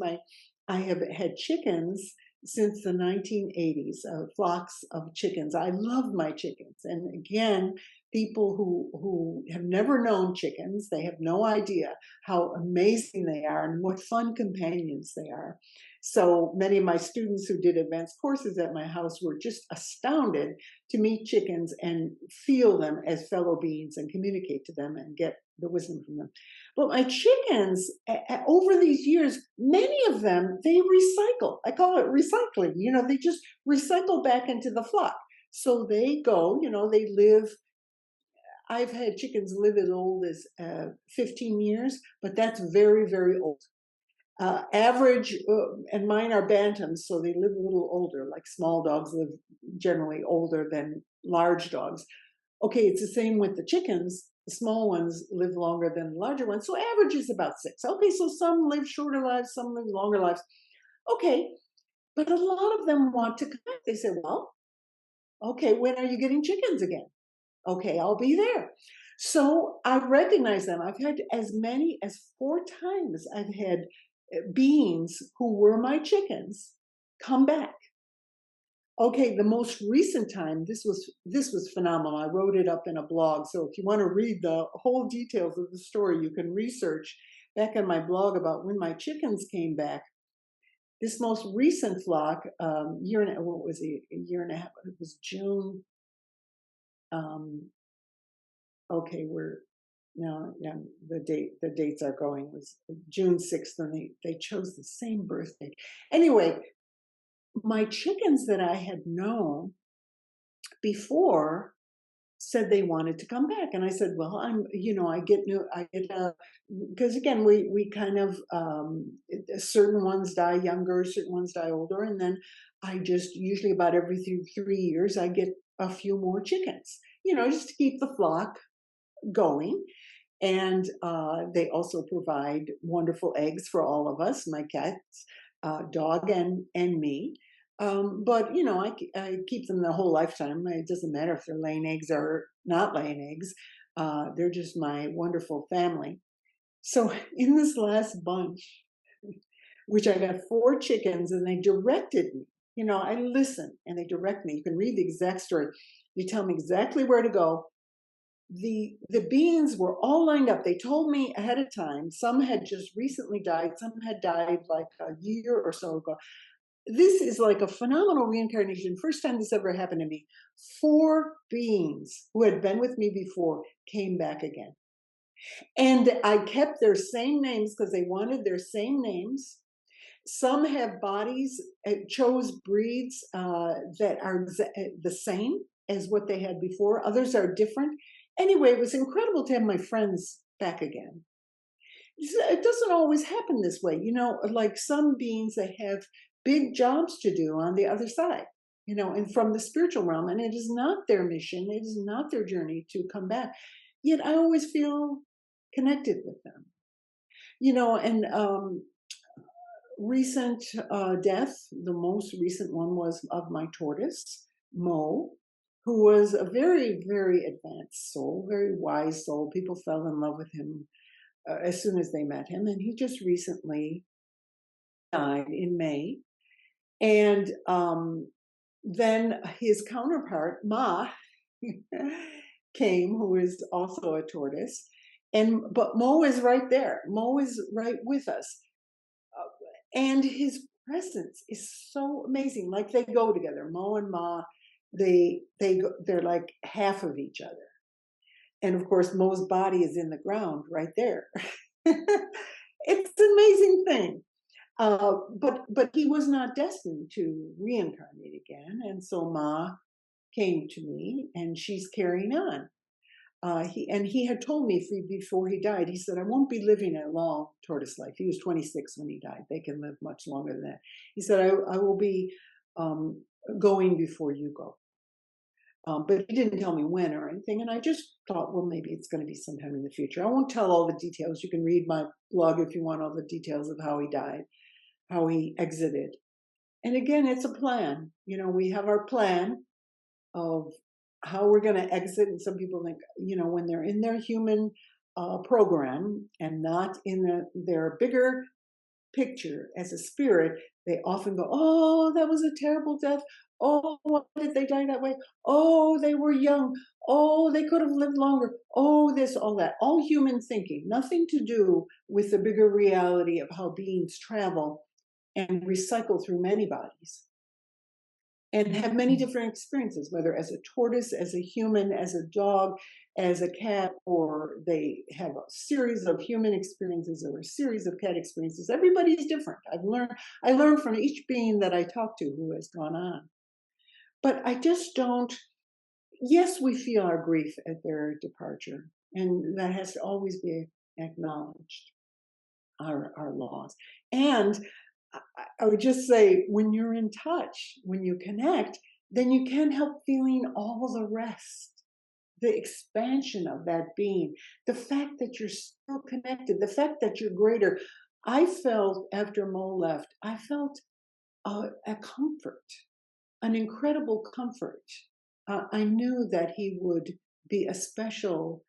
I have had chickens since the 1980s, flocks of chickens. I love my chickens. And again, people who have never known chickens, they have no idea how amazing they are and what fun companions they are. So many of my students who did advanced courses at my house were just astounded to meet chickens and feel them as fellow beings and communicate to them and get the wisdom from them. But my chickens, over these years, many of them, they recycle. I call it recycling. They just recycle back into the flock. So they go, they live. I've had chickens live as old as 15 years, but that's very, very old. Average, and mine are bantams, so they live a little older, like small dogs live generally older than large dogs. Okay, it's the same with the chickens. The small ones live longer than the larger ones. So average is about 6. Okay, so some live shorter lives, some live longer lives. Okay, but a lot of them want to come back. They say, well, okay, when are you getting chickens again? Okay, I'll be there. So I recognize them. I've had as many as 4 times I've had beings who were my chickens come back. Okay, the most recent time, this was phenomenal. I wrote it up in a blog. So if you want to read the whole details of the story, you can research back on my blog about when my chickens came back. This most recent flock, year and what was it? A year and a half. It was June. Okay, we're now, yeah, the dates are going. It was June 6th, and they chose the same birthday. Anyway, my chickens that I had known before said they wanted to come back, and I said, well, because again, we kind of, certain ones die younger, certain ones die older, and then I just usually about every 3 years I get a few more chickens, just to keep the flock going. And they also provide wonderful eggs for all of us, my cats, dog, and me. But you know, I keep them the whole lifetime. It doesn't matter if they're laying eggs or not laying eggs. They're just my wonderful family. So in this last bunch, which I got 4 chickens, and they directed me. You know, I listen and they direct me. You can read the exact story. They tell me exactly where to go. The beings were all lined up. They told me ahead of time. Some had just recently died. Some had died like a year or so ago. This is like a phenomenal reincarnation. First time this ever happened to me. 4 beings who had been with me before came back again. And I kept their same names because they wanted their same names. Some have bodies, chose breeds that are the same as what they had before. Others are different. Anyway, it was incredible to have my friends back again. It doesn't always happen this way. You know, like some beings that have big jobs to do on the other side, you know, and from the spiritual realm. And it is not their mission, it is not their journey to come back. Yet I always feel connected with them, you know, and recent death, the most recent one was of my tortoise, Mo, who was a very, very advanced soul, very wise soul. People fell in love with him as soon as they met him. And he just recently died in May. And then his counterpart, Ma, came, who is also a tortoise. But Mo is right there. Mo is right with us. And his presence is so amazing. Like they go together. Mo and Ma, they're like half of each other. And of course, Mo's body is in the ground right there. It's an amazing thing. But he was not destined to reincarnate again, and so Ma came to me, and she's carrying on. He had told me before he died. He said, "I won't be living a long tortoise life." He was 26 when he died. They can live much longer than that. He said, "I will be going before you go." But he didn't tell me when or anything. And I just thought, well, maybe it's going to be sometime in the future. I won't tell all the details. You can read my blog if you want all the details of how he died, how he exited. And again, it's a plan. You know, we have our plan of how we're going to exit. And some people think, you know, when they're in their human program and not in their bigger picture as a spirit, they often go, "Oh, that was a terrible death. Oh, why did they die that way? Oh, they were young. Oh, they could have lived longer. Oh, this, all that." All human thinking, nothing to do with the bigger reality of how beings travel and recycle through many bodies and have many different experiences, whether as a tortoise, as a human, as a dog, as a cat, or they have a series of human experiences or a series of cat experiences. Everybody's different. I learned from each being that I talk to who has gone on. But I just don't, yes, we feel our grief at their departure, and that has to always be acknowledged, our loss. And I would just say, when you're in touch, when you connect, then you can't help feeling all the rest, the expansion of that being, the fact that you're still connected, the fact that you're greater. I felt after Mo left, I felt a comfort, an incredible comfort. I knew that he would be a special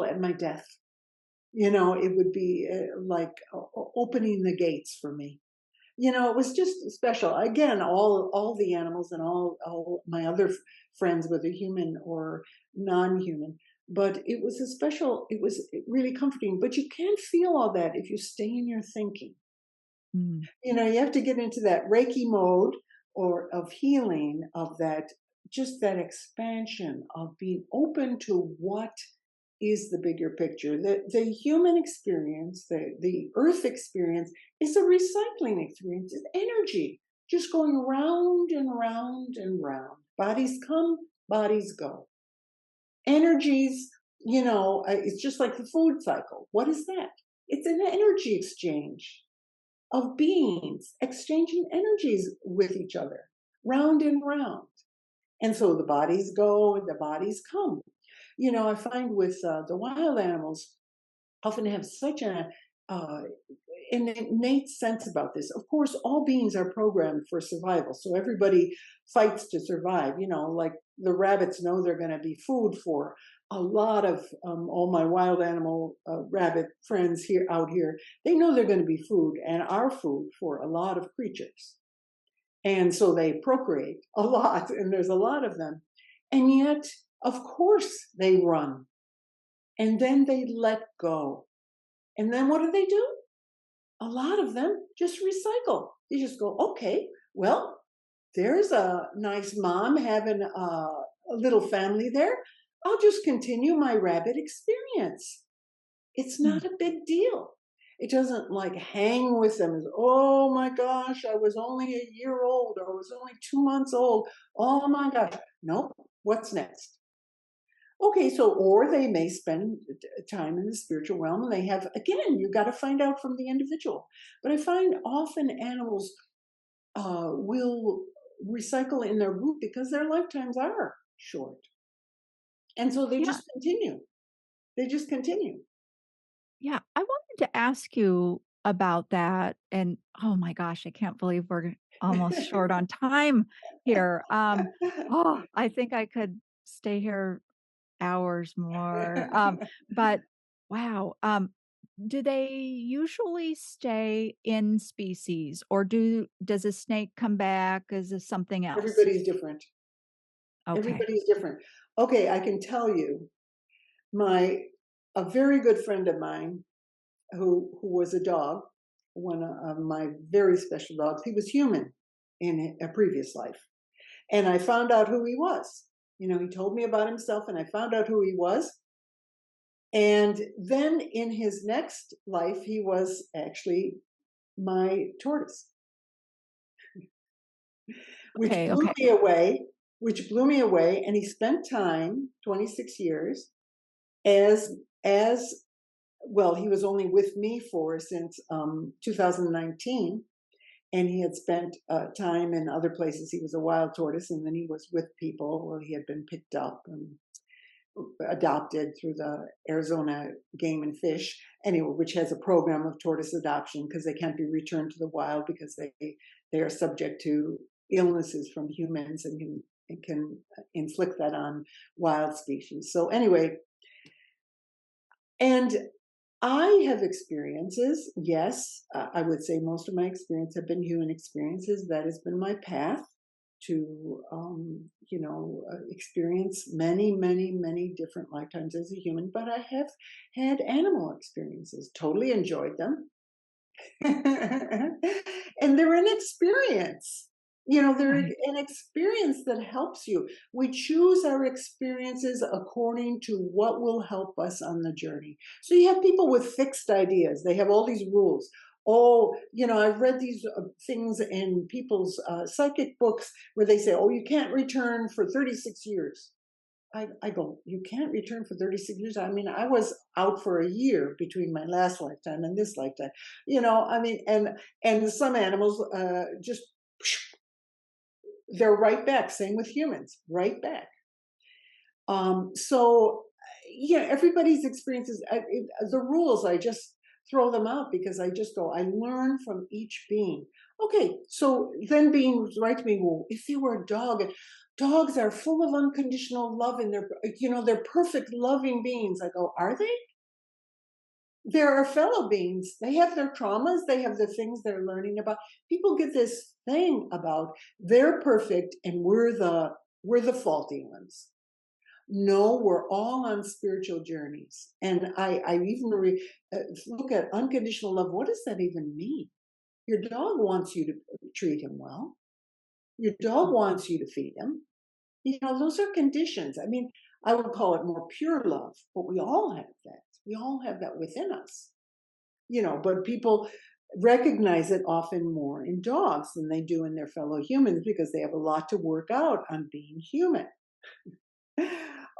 at my death. You know, it would be like opening the gates for me. You know, it was just special. Again, all the animals and all my other friends, whether human or non-human, but it was a special. It was really comforting. But you can't feel all that if you stay in your thinking. Mm. You know, you have to get into that Reiki mode or of healing, of that, just that expansion of being open to what is the bigger picture. The human experience, the earth experience, is a recycling experience. It's energy just going round and round and round. Bodies come, bodies go. Energies, you know, it's just like the food cycle. What is that? It's an energy exchange of beings exchanging energies with each other, round and round. And so the bodies go and the bodies come. You know, I find with the wild animals often have such a an innate sense about this. Of course, all beings are programmed for survival. So everybody fights to survive. Like the rabbits know they're going to be food for a lot of all my wild animal rabbit friends out here. They know they're going to be food and are food for a lot of creatures. And so they procreate a lot, and there's a lot of them. And yet, of course, they run. And then they let go. And then what do? A lot of them just recycle. They just go, okay, well, there's a nice mom having a little family there. I'll just continue my rabbit experience. It's Hmm. not a big deal. It doesn't like hang with them. Oh my gosh, I was only a year old, or I was only 2 months old. Oh my gosh. Nope. What's next? Okay, so, or they may spend time in the spiritual realm, and they have, again, you got to find out from the individual. But I find often animals will recycle in their group because their lifetimes are short. And so they Yeah. just continue. They just continue. Yeah. I wanted to ask you about that. And oh my gosh, I can't believe we're almost short on time here. Oh, I think I could stay here hours more. But wow. Do they usually stay in species, or does a snake come back as a something else? Everybody's different. Okay. Everybody's different. Okay, I can tell you, my a very good friend of mine who was a dog, one of my very special dogs. He was human in a previous life, and I found out who he was. He told me about himself, and I found out who he was. And then in his next life, he was actually my tortoise, which Okay. blew Okay. me away. Which blew me away, and he spent time, 26 years, as well. He was only with me for since 2019, and he had spent time in other places. He was a wild tortoise, and then he was with people. Well, he had been picked up and adopted through the Arizona Game and Fish, anyway, which has a program of tortoise adoption because they can't be returned to the wild because they are subject to illnesses from humans and can inflict that on wild species. So anyway, and I have experiences. Yes, I would say most of my experience have been human experiences. That has been my path to, experience many, many, many different lifetimes as a human. But I have had animal experiences. Totally enjoyed them. And they're an experience. They're Right. an experience that helps you. We choose our experiences according to what will help us on the journey. So you have people with fixed ideas. They have all these rules. Oh, I've read these things in people's psychic books where they say, oh, you can't return for 36 years. I go, you can't return for 36 years. I mean, I was out for a year between my last lifetime and this lifetime. I mean, and some animals just they're right back. Same with humans, right back. So yeah, everybody's experiences. The rules, I just throw them out because I just go. I learn from each being. Okay, so then beings write to me, well, if they were a dog, dogs are full of unconditional love, and they're perfect, loving beings. I go, are they? There are fellow beings. They have their traumas. They have the things they're learning about. People get this thing about they're perfect and we're the faulty ones. No, we're all on spiritual journeys. And I even look at unconditional love. What does that even mean? Your dog wants you to treat him well. Your dog wants you to feed him. Those are conditions. I mean, I would call it more pure love, but we all have that. We all have that within us. But people recognize it often more in dogs than they do in their fellow humans because they have a lot to work out on being human.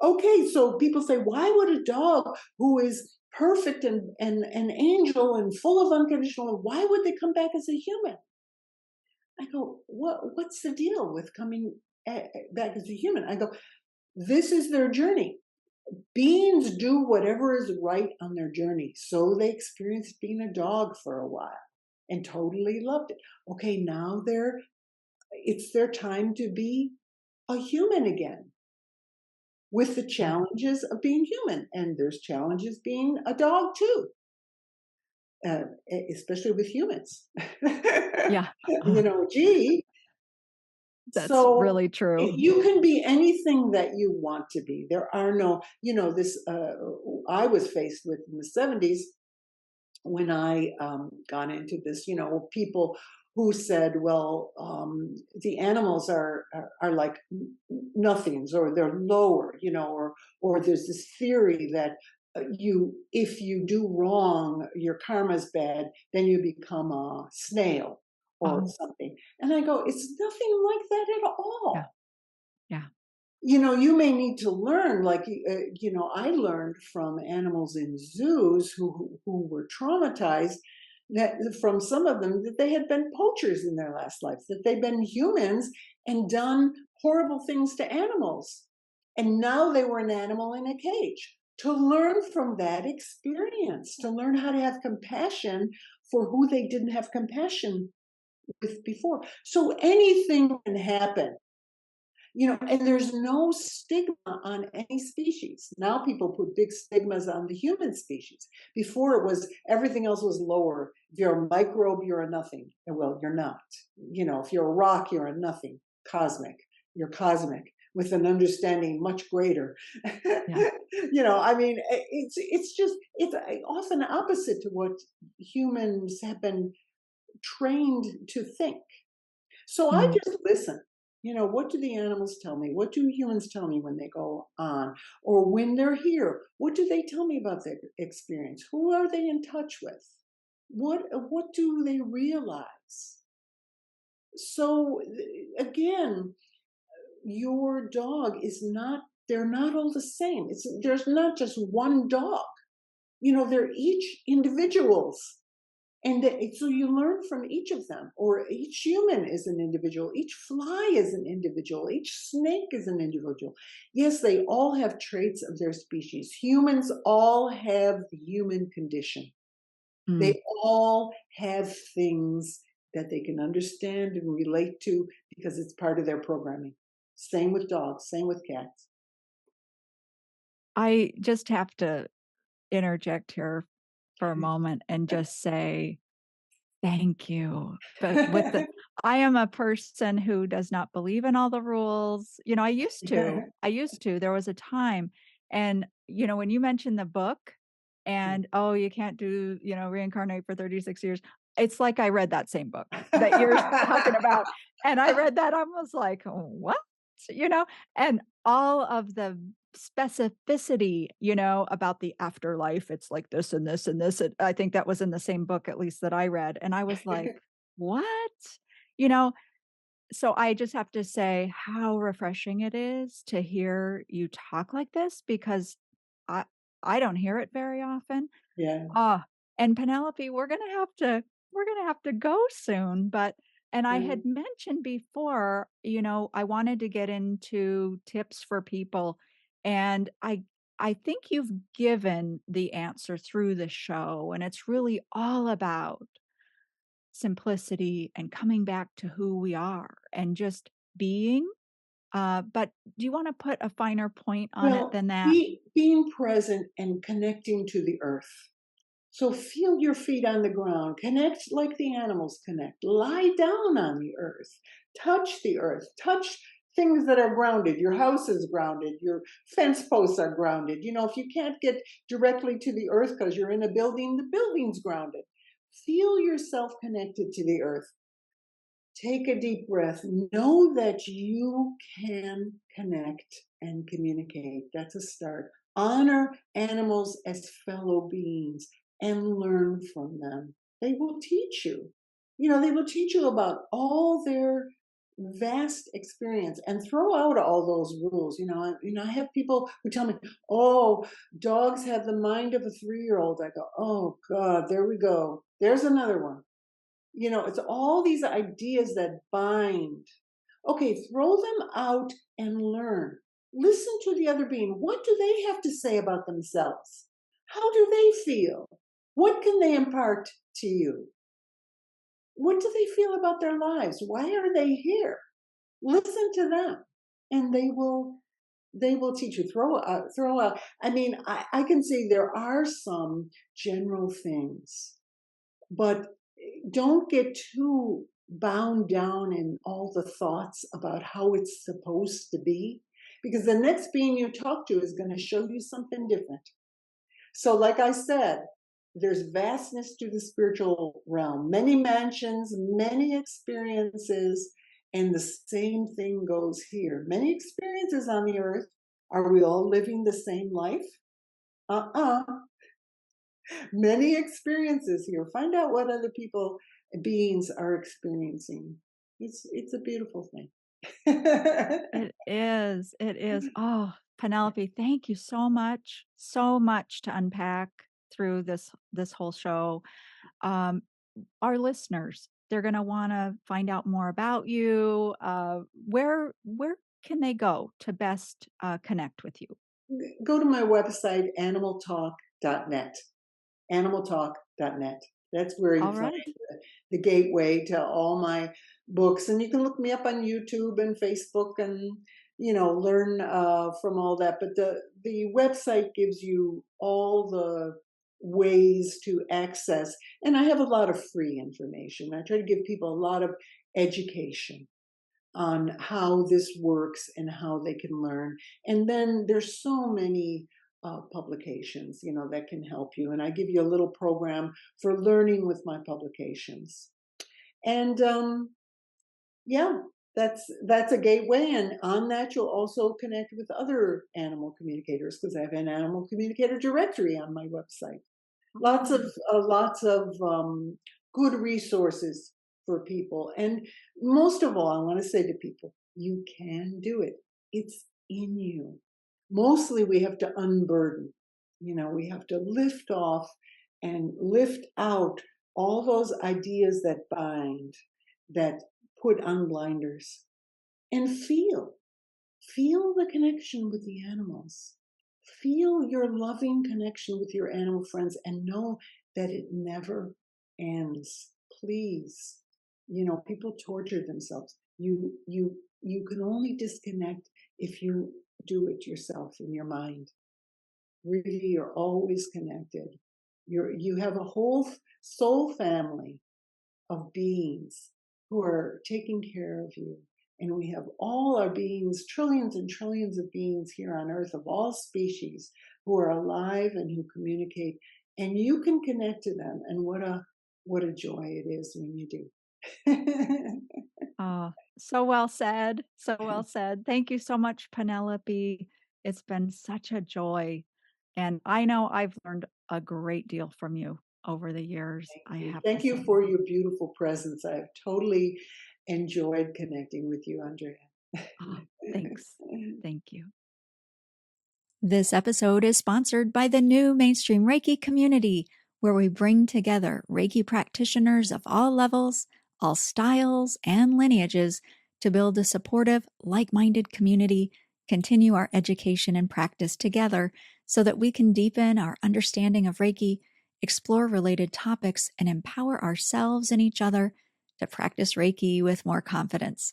Okay, so people say, why would a dog who is perfect and an angel and full of unconditional love, why would they come back as a human? I go, what's the deal with coming back as a human? I go, this is their journey. Beings do whatever is right on their journey. So they experienced being a dog for a while and totally loved it. Okay, now it's their time to be a human again with the Yeah. challenges of being human. And there's challenges being a dog too, especially with humans. Yeah. Gee, That's so really true. you can be anything that you want to be. There are no, this I was faced with in the 70s when I got into this, people who said, well, the animals are like nothings, or they're lower, or there's this theory that if you do wrong, your karma's bad, then you become a snail or Oh, something. And I go, it's nothing like that at yeah. all. Yeah. You may need to learn, like, I learned from animals in zoos who were traumatized, that from some of them, that they had been poachers in their last lives, that they'd been humans and done horrible things to animals. And now they were an animal in a cage. To learn from that experience, to learn how to have compassion for who they didn't have compassion with before. So anything can happen, and there's no stigma on any species. Now people put big stigmas on the human species. Before, it was everything else was lower. If you're a microbe, you're a nothing. Well, you're not. If you're a rock, you're a nothing. Cosmic. You're cosmic with an understanding much greater. Yeah. It's often opposite to what humans have been trained to think. So I Mm. just listen. What do the animals tell me? What do humans tell me when they go on? Or when they're here? What do they tell me about their experience? Who are they in touch with? What do they realize? So again, your dog is not, they're not all the same. There's not just one dog. They're each individuals. And so you learn from each of them, or each human is an individual, each fly is an individual, each snake is an individual. Yes, they all have traits of their species. Humans all have the human condition. Mm. They all have things that they can understand and relate to because it's part of their programming. Same with dogs, same with cats. I just have to interject here for a moment and just say thank you. But I am a person who does not believe in all the rules. I used to. I used to. There was a time. And, when you mentioned the book and, oh, you can't do, reincarnate for 36 years. It's like I read that same book that you're talking about. And I read that. I was like, what? You know, and all of the specificity, about the afterlife. It's like this and this and this. I think that was in the same book, at least that I read. And I was like, what? You know, so I just have to say how refreshing it is to hear you talk like this because I I don't hear it very often. Yeah, Ah, and Penelope, we're gonna have to go soon, but and I yeah, had mentioned before, I wanted to get into tips for people, and I think you've given the answer through the show, and it's really all about simplicity and coming back to who we are and just being. But do you want to put a finer point on it well, than that? being present and connecting to the earth. So feel your feet on the ground. Connect like the animals connect. Lie down on the earth. Touch the earth. Touch things that are grounded. Your house is grounded. Your fence posts are grounded. If you can't get directly to the earth because you're in a building, the building's grounded. Feel yourself connected to the earth. Take a deep breath. Know that you can connect and communicate. That's a start. Honor animals as fellow beings and learn from them. They will teach you. They will teach you about all their vast experience and throw out all those rules. I have people who tell me, "Oh, dogs have the mind of a 3-year-old." I go, "Oh God, there we go. There's another one." It's all these ideas that bind. Okay, throw them out and learn. Listen to the other being. What do they have to say about themselves? How do they feel? What can they impart to you? What do they feel about their lives? Why are they here? Listen to them, and they will teach you. Throw out. I mean, I can say there are some general things, but don't get too bound down in all the thoughts about how it's supposed to be, because the next being you talk to is going to show you something different. So, like I said, there's vastness to the spiritual realm, many mansions, many experiences, and the same thing goes here. Many experiences on the earth. Are we all living the same life? Many experiences here. Find out what other beings are experiencing. It's a beautiful thing. It is. It is. Oh, Penelope, thank you so much. So much to unpack through this whole show. Our listeners, they're going to want to find out more about you. Where can they go to best connect with you? Go to my website, animaltalk.net. Animaltalk.net. That's where you All find right. the gateway to all my books. And you can look me up on YouTube and Facebook and, learn from all that. But the website gives you all the ways to access. And I have a lot of free information. I try to give people a lot of education on how this works and how they can learn. And then there's so many publications, that can help you. And I give you a little program for learning with my publications. And yeah, that's a gateway. And on that, you'll also connect with other animal communicators, because I have an animal communicator directory on my website. Lots of good resources for people. And most of all, I want to say to people, you can do it. It's in you. Mostly we have to unburden. We have to lift off and lift out all those ideas that bind, that put on blinders, and feel the connection with the animals. Feel your loving connection with your animal friends, and know that it never ends. Please. People torture themselves. You can only disconnect if you do it yourself in your mind. Really, you're always connected. You have a whole soul family of beings who are taking care of you. And we have all our beings, trillions and trillions of beings here on Earth of all species who are alive and who communicate. And you can connect to them. And what a joy it is when you do. Oh, so well said. So well said. Thank you so much, Penelope. It's been such a joy. And I know I've learned a great deal from you over the years. I have to Thank you say. for your beautiful presence. I've totally enjoyed connecting with you, Andrea. Oh, thanks. Thank you. This episode is sponsored by the new Mainstream Reiki community, where we bring together Reiki practitioners of all levels, all styles, and lineages to build a supportive, like-minded community, continue our education and practice together so that we can deepen our understanding of Reiki, explore related topics, and empower ourselves and each other to practice Reiki with more confidence.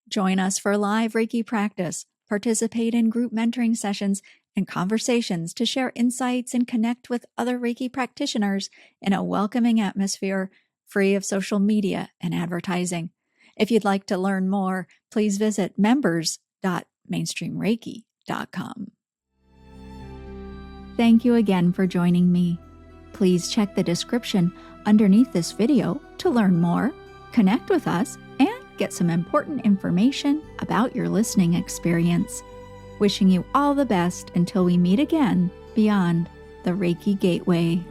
Join us for live Reiki practice, participate in group mentoring sessions, and conversations to share insights and connect with other Reiki practitioners in a welcoming atmosphere, free of social media and advertising. If you'd like to learn more, please visit members.mainstreamreiki.com. Thank you again for joining me. Please check the description underneath this video to learn more, connect with us, and get some important information about your listening experience. Wishing you all the best until we meet again beyond the Reiki Gateway.